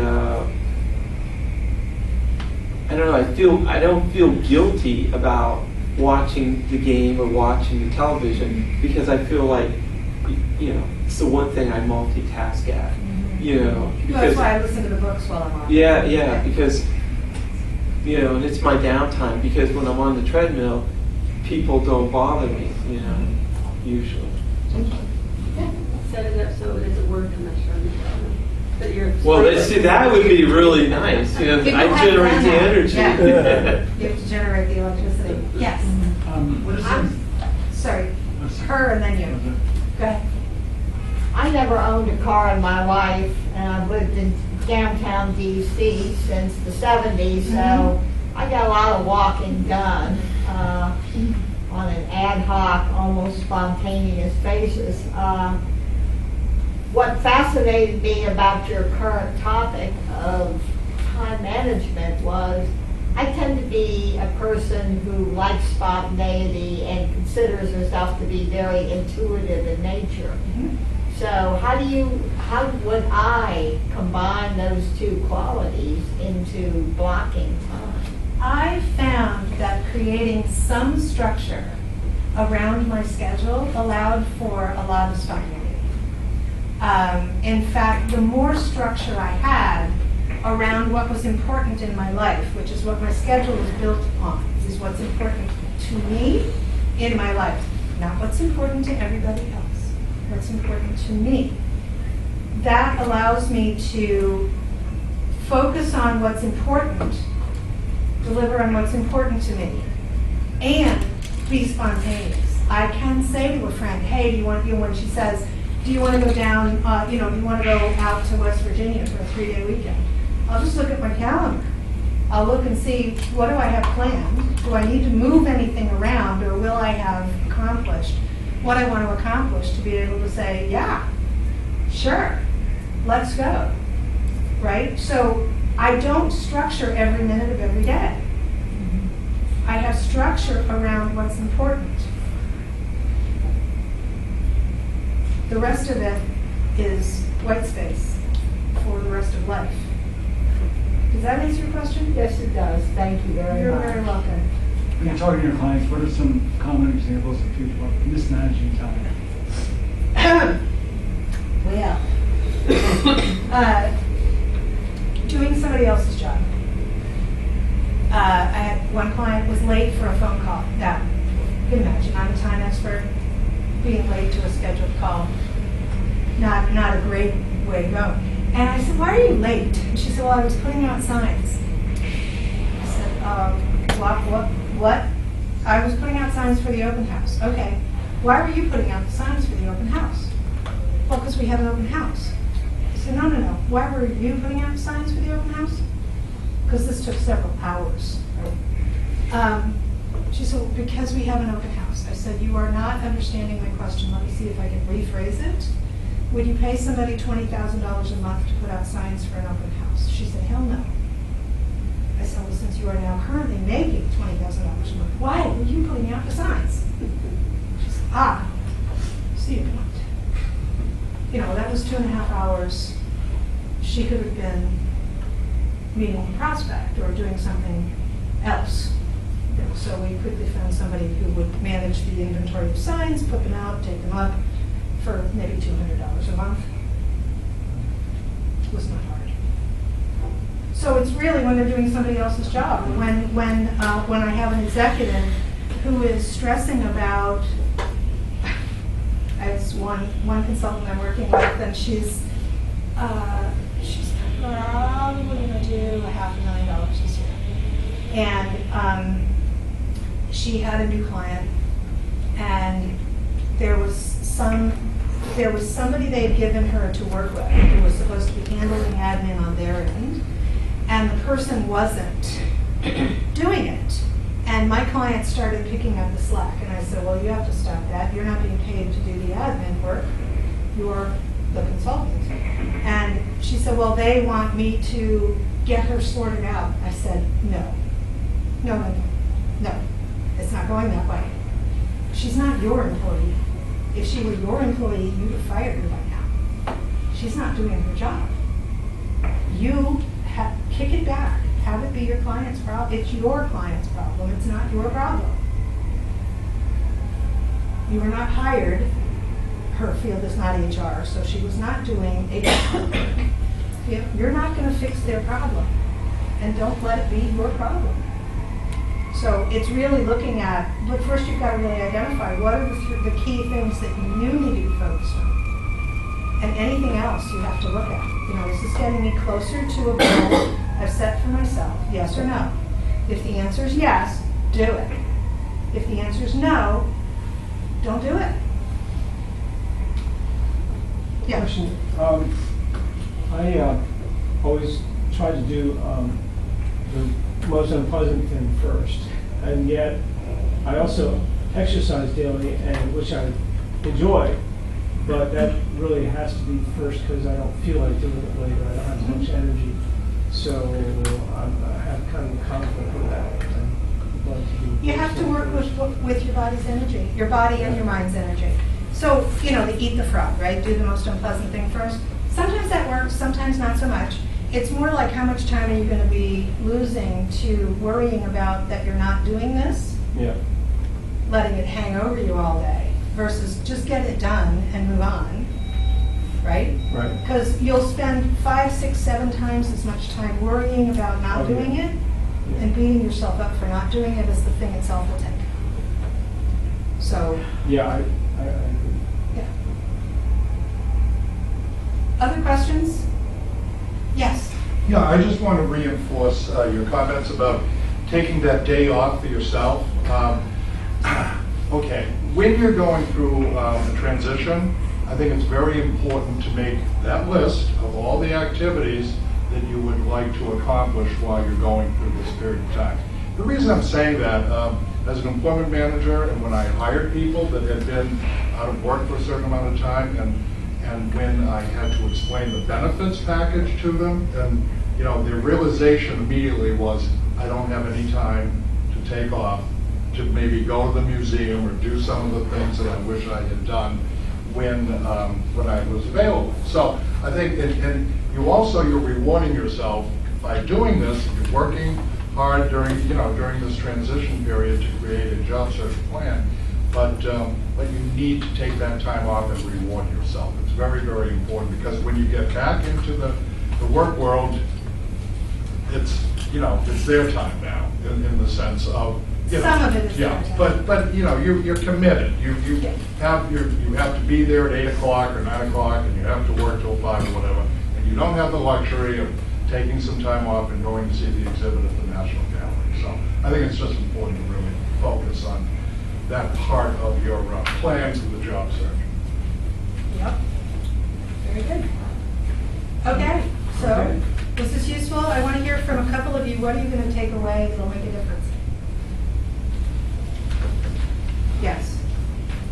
I don't know, I don't feel guilty about watching the game or watching the television, because I feel like, it's the one thing I multitask at, Because, that's why I listen to the books while I'm on. Yeah, because, and it's my downtime, because when I'm on the treadmill, people don't bother me, usually. Set it up so it doesn't work on that treadmill. Well, that would be really nice. I generate the energy. Yeah. You have to generate the electricity. Yes. Sorry. Her and then you. Go ahead. I never owned a car in my life, and I've lived in downtown DC since the 70s, so I got a lot of walking done on an ad hoc, almost spontaneous basis. What fascinated me about your current topic of time management was I tend to be a person who likes spontaneity and considers herself to be very intuitive in nature. So how would I combine those two qualities into blocking time? I found that creating some structure around my schedule allowed for a lot of spontaneity. In fact, the more structure I had around what was important in my life, which is what my schedule is built on, is what's important to me in my life, not what's important to everybody else, what's important to me. That allows me to focus on what's important, deliver on what's important to me, and be spontaneous. I can say to a friend, hey, do you want, when she says, do you want to go down, do you want to go out to West Virginia for a 3-day weekend? I'll just look at my calendar. I'll look and see, what do I have planned? Do I need to move anything around, or will I have accomplished what I want to accomplish to be able to say, yeah, sure, let's go, right? So I don't structure every minute of every day. I have structure around what's important. The rest of it is white space for the rest of life. Does that answer your question? Yes, it does. Thank you very much. You're very welcome. When you're talking to your clients, what are some common examples of people mismanaging time? Doing somebody else's job. I had one client was late for a phone call. Now, you can imagine, I'm a time expert. Being late to a scheduled call, not a great way to go. And I said, why are you late? And she said, well, I was putting out signs. I said, what? I was putting out signs for the open house. Okay. Why were you putting out the signs for the open house? Well, because we have an open house. I said, no. Why were you putting out signs for the open house? Because this took several hours. Right? She said, well, because we have an open house. I said, you are not understanding my question. Let me see if I can rephrase it. Would you pay somebody $20,000 a month to put out signs for an open house? She said, hell no. I said, well, since you are now currently making $20,000 a month, why were you putting out the signs? She said, see your point. That those 2.5 hours, she could have been meeting a prospect or doing something else. So we quickly found somebody who would manage the inventory of signs, put them out, take them up for maybe $200 a month. It was not hard. So it's really when they're doing somebody else's job. When I have an executive who is stressing about, as one consultant I'm working with, and she's probably going to do $500,000 this year. And she had a new client, and there was somebody they had given her to work with who was supposed to be handling admin on their end, and the person wasn't doing it. And my client started picking up the slack, and I said, well, you have to stop that. You're not being paid to do the admin work. You're the consultant. And she said, well, they want me to get her sorted out. I said, no. It's not going that way. She's not your employee. If she were your employee, you'd have fired her by now. She's not doing her job. You kick it back. Have it be your client's problem. It's your client's problem. It's not your problem. You were not hired. Her field is not HR, so she was not doing HR. You're not going to fix their problem, and don't let it be your problem. So it's really looking at, but first you've got to really identify what are the key things that you need to be focused on. And anything else you have to look at. Is this getting me closer to a goal I've set for myself? Yes or no? If the answer is yes, do it. If the answer is no, don't do it. Yeah. Question. I always try to do the most unpleasant thing first, and yet I also exercise daily, and which I enjoy, but that really has to be first because I don't feel like doing it later. I don't have as much energy, so I have kind of a conflict with that. I'd like to do You have to work with your body's energy, your body and your mind's energy. So, the eat the frog, right? Do the most unpleasant thing first. Sometimes that works, sometimes not so much. It's more like how much time are you going to be losing to worrying about that you're not doing this, letting it hang over you all day, versus just get it done and move on, right? Right. Because you'll spend 5, 6, 7 times as much time worrying about not doing it and beating yourself up for not doing it as the thing itself will take. So. Yeah, I agree. Yeah. Other questions? Yes. Yeah, I just want to reinforce your comments about taking that day off for yourself. Okay, when you're going through a transition, I think it's very important to make that list of all the activities that you would like to accomplish while you're going through this period of time. The reason I'm saying that, as an employment manager, and when I hired people that had been out of work for a certain amount of time, and when I had to explain the benefits package to them, and their realization immediately was, I don't have any time to take off to maybe go to the museum or do some of the things that I wish I had done when I was available. So I think, and you're rewarding yourself by doing this. You're working hard during this transition period to create a job search plan, but you need to take that time off and reward yourself. It's very, very important, because when you get back into the work world, it's their time now, in the sense of, Some of it is yeah, but you're committed. You have to be there at 8 o'clock or 9 o'clock, and you have to work till 5 or whatever, and you don't have the luxury of taking some time off and going to see the exhibit at the National Gallery. So I think it's just important to really focus on that part of your plans for the job search. Yep. Very good. Okay, so was this useful? I want to hear from a couple of you. What are you going to take away that'll make a difference? Yes.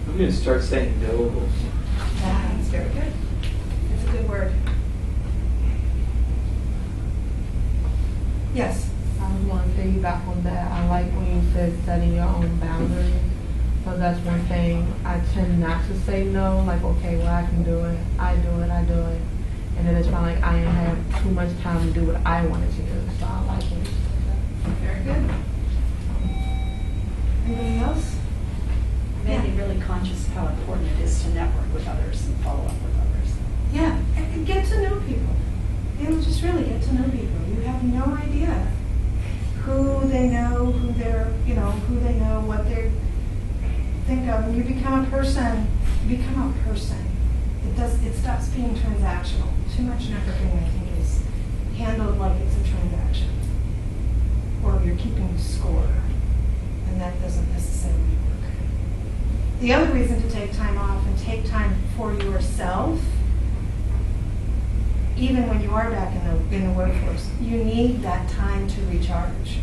I'm going to start saying doable. That's very good. That's a good word. Yes. I want to piggyback on that. I like when you said setting your own boundaries. So that's one thing. I tend not to say no, like, okay, well, I can do it, I do it. And then it's kind of like I ain't have too much time to do what I wanted to do, so I like it. Very good. Anybody else? Made me really conscious of how important it is to network with others and follow up with others. Yeah, and get to know people. Just really get to know people. You have no idea who they know, who they know, what they think of. When you become a person, It stops being transactional. Too much networking, I think, is handled like it's a transaction, or you're keeping score, and that doesn't necessarily work. The other reason to take time off and take time for yourself, even when you are back in the workforce, you need that time to recharge.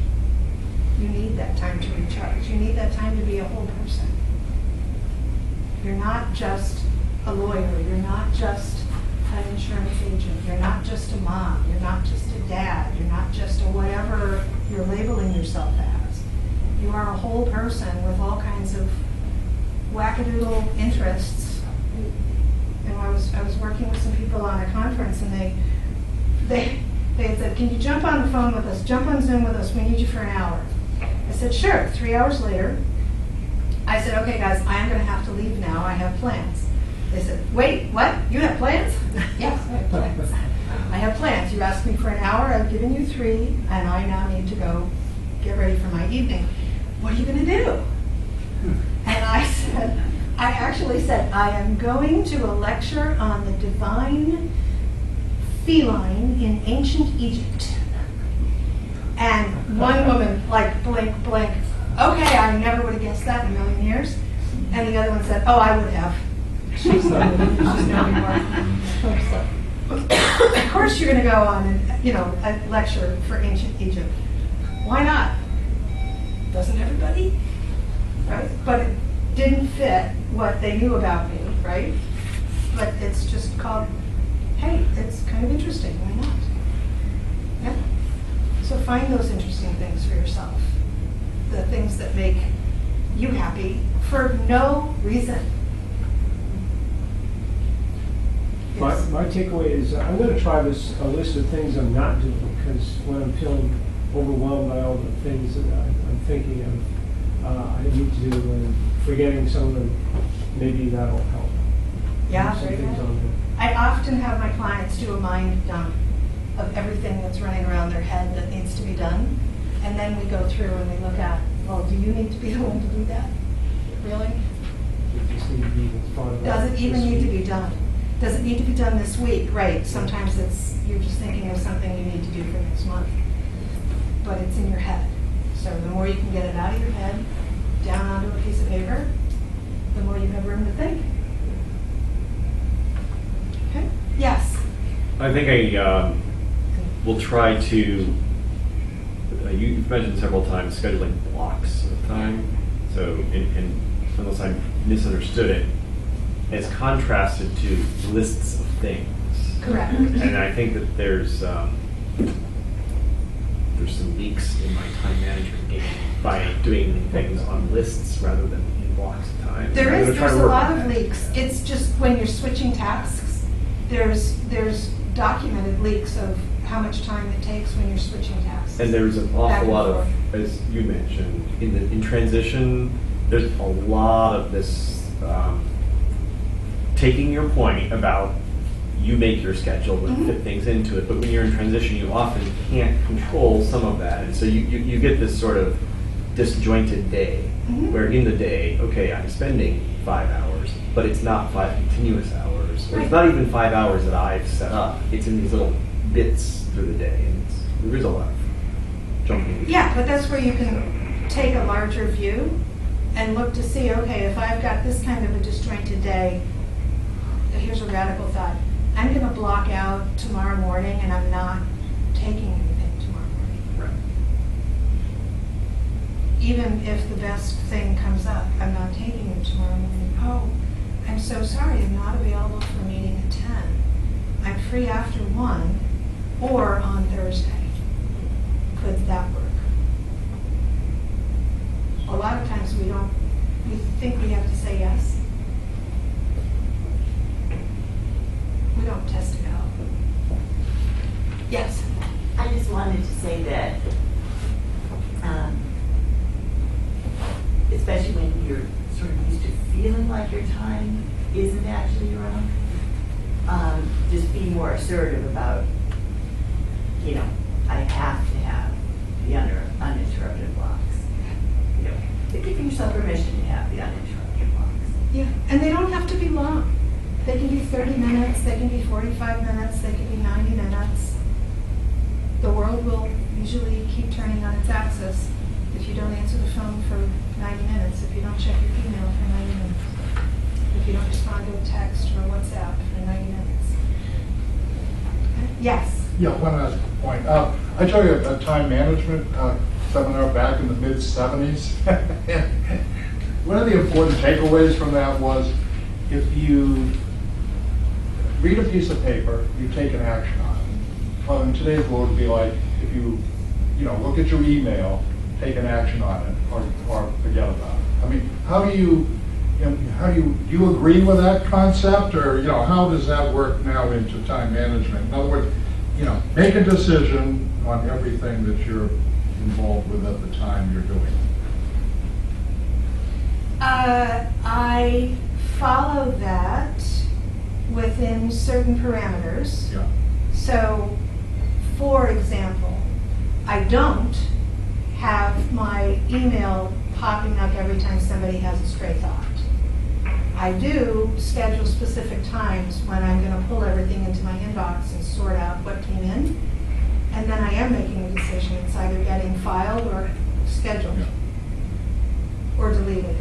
You need that time to recharge. You need that time to be a whole person. You're not just a lawyer. You're not just an insurance agent. You're not just a mom. You're not just a dad. You're not just a whatever you're labeling yourself as. You are a whole person with all kinds of wackadoodle interests. And I was working with some people on a conference, and they said, "Can you jump on the phone with us? Jump on Zoom with us. We need you for an hour." I said, "Sure." 3 hours later, I said, "Okay, guys, I am going to have to leave now. I have plans." They said, "Wait, what? You have plans?" "Yes, I have plans. I have plans. You asked me for an hour. I've given you 3, and I now need to go get ready for my evening. What are you going to do?" And I actually said, "I am going to a lecture on the divine feline in ancient Egypt." And one woman, like, blink, "Okay, I never would have guessed that in a million years." And the other one said, "Oh, I would have." She's no anymore. Of course you're going to go on a lecture for ancient Egypt. Why not? Doesn't everybody? Right? But it didn't fit what they knew about me, right? But it's just called, hey, it's kind of interesting. Why not? Yeah. So find those interesting things for yourself. The things that make you happy for no reason. My takeaway is I'm going to try a list of things I'm not doing, because when I'm feeling overwhelmed by all the things that I'm thinking of, I need to do, and forgetting some of them, maybe that'll help. Yeah, Some very things good. on there. I often have my clients do a mind dump of everything that's running around their head that needs to be done. And then we go through and we look at, well, do you need to be the one to do that? Really? It just need to be thought about. Does it even need to be done? Does it need to be done this week? Right. Sometimes you're just thinking of something you need to do for next month. But it's in your head. So the more you can get it out of your head, down onto a piece of paper, the more you have room to think. Okay? Yes? I think I will try to, you've mentioned several times scheduling blocks of time. So, and unless I misunderstood it, it's contrasted to lists of things. Correct. And I think that there's some leaks in my time management game by doing things on lists rather than in blocks of time. There's a lot of leaks. leaks. It's just when you're switching tasks, there's documented leaks of how much time it takes when you're switching tasks. And there's an Back awful and lot of, forth. as you mentioned, in transition, there's a lot of this taking your point about you make your schedule and fit things into it, but when you're in transition, you often can't control some of that. And so you get this sort of disjointed day, where in the day, okay, I'm spending 5 hours, but it's not 5 continuous hours. Or it's not even 5 hours that I've set up. It's in these little bits through the day, and there is a lot of jumping. Yeah, but that's where you can take a larger view and look to see, okay, if I've got this kind of a disjointed day, here's a radical thought. I'm going to block out tomorrow morning, and I'm not taking anything tomorrow morning. Right. Even if the best thing comes up, I'm not taking it tomorrow morning. Oh, I'm so sorry, I'm not available for a meeting at 10. I'm free after 1 or on Thursday. Could that work? A lot of times we think wanted to say that, especially when you're sort of used to feeling like your time isn't actually your own, just be more assertive about, you know, I have to have the uninterrupted blocks. You know, giving yourself permission to have the uninterrupted blocks. Yeah, and they don't have to be long. They can be 30 minutes, they can be 45 minutes, they can be 90 minutes. The world will usually keep turning on its axis if you don't answer the phone for 90 minutes, if you don't check your email for 90 minutes, if you don't respond to a text or WhatsApp for 90 minutes. Yes? Yeah, one last point. I took a time management seminar back in the mid-'70s. One of the important takeaways from that was if you read a piece of paper, you take an action on it. Well, in today's world, it would be like if you look at your email, take an action on it, or forget about it. I mean, do you agree with that concept, or how does that work now into time management? In other words, make a decision on everything that you're involved with at the time you're doing it. I follow that within certain parameters. Yeah. So, for example, I don't have my email popping up every time somebody has a stray thought. I do schedule specific times when I'm going to pull everything into my inbox and sort out what came in, and then I am making a decision. It's either getting filed or scheduled, or deleted,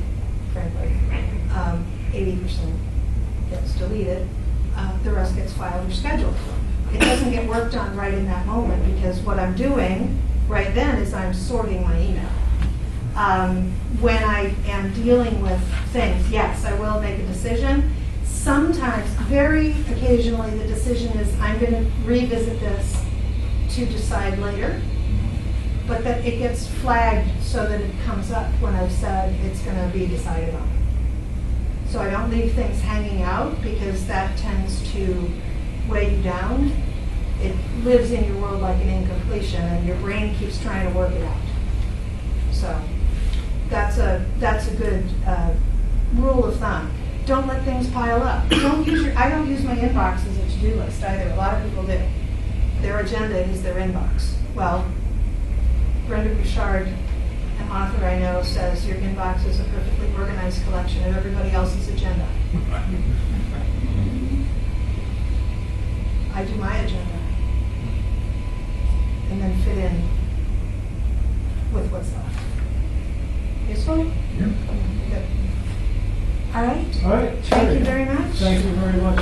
frankly. 80% gets deleted, the rest gets filed or scheduled. It doesn't get worked on right in that moment, because what I'm doing right then is I'm sorting my email. When I am dealing with things, yes, I will make a decision. Sometimes, very occasionally, the decision is I'm going to revisit this to decide later, but that it gets flagged so that it comes up when I've said it's going to be decided on. So I don't leave things hanging out, because that tends to weigh you down. It lives in your world like an incompletion, and your brain keeps trying to work it out. So that's a good rule of thumb. Don't let things pile up. I don't use my inbox as a to-do list either. A lot of people do. Their agenda is their inbox. Well, Brenda Bouchard, an author I know, says your inbox is a perfectly organized collection of everybody else's agenda. I do my agenda and then fit in with what's left. Useful? Yeah. Good. All right. All right. Thank you very much. Thank you very much.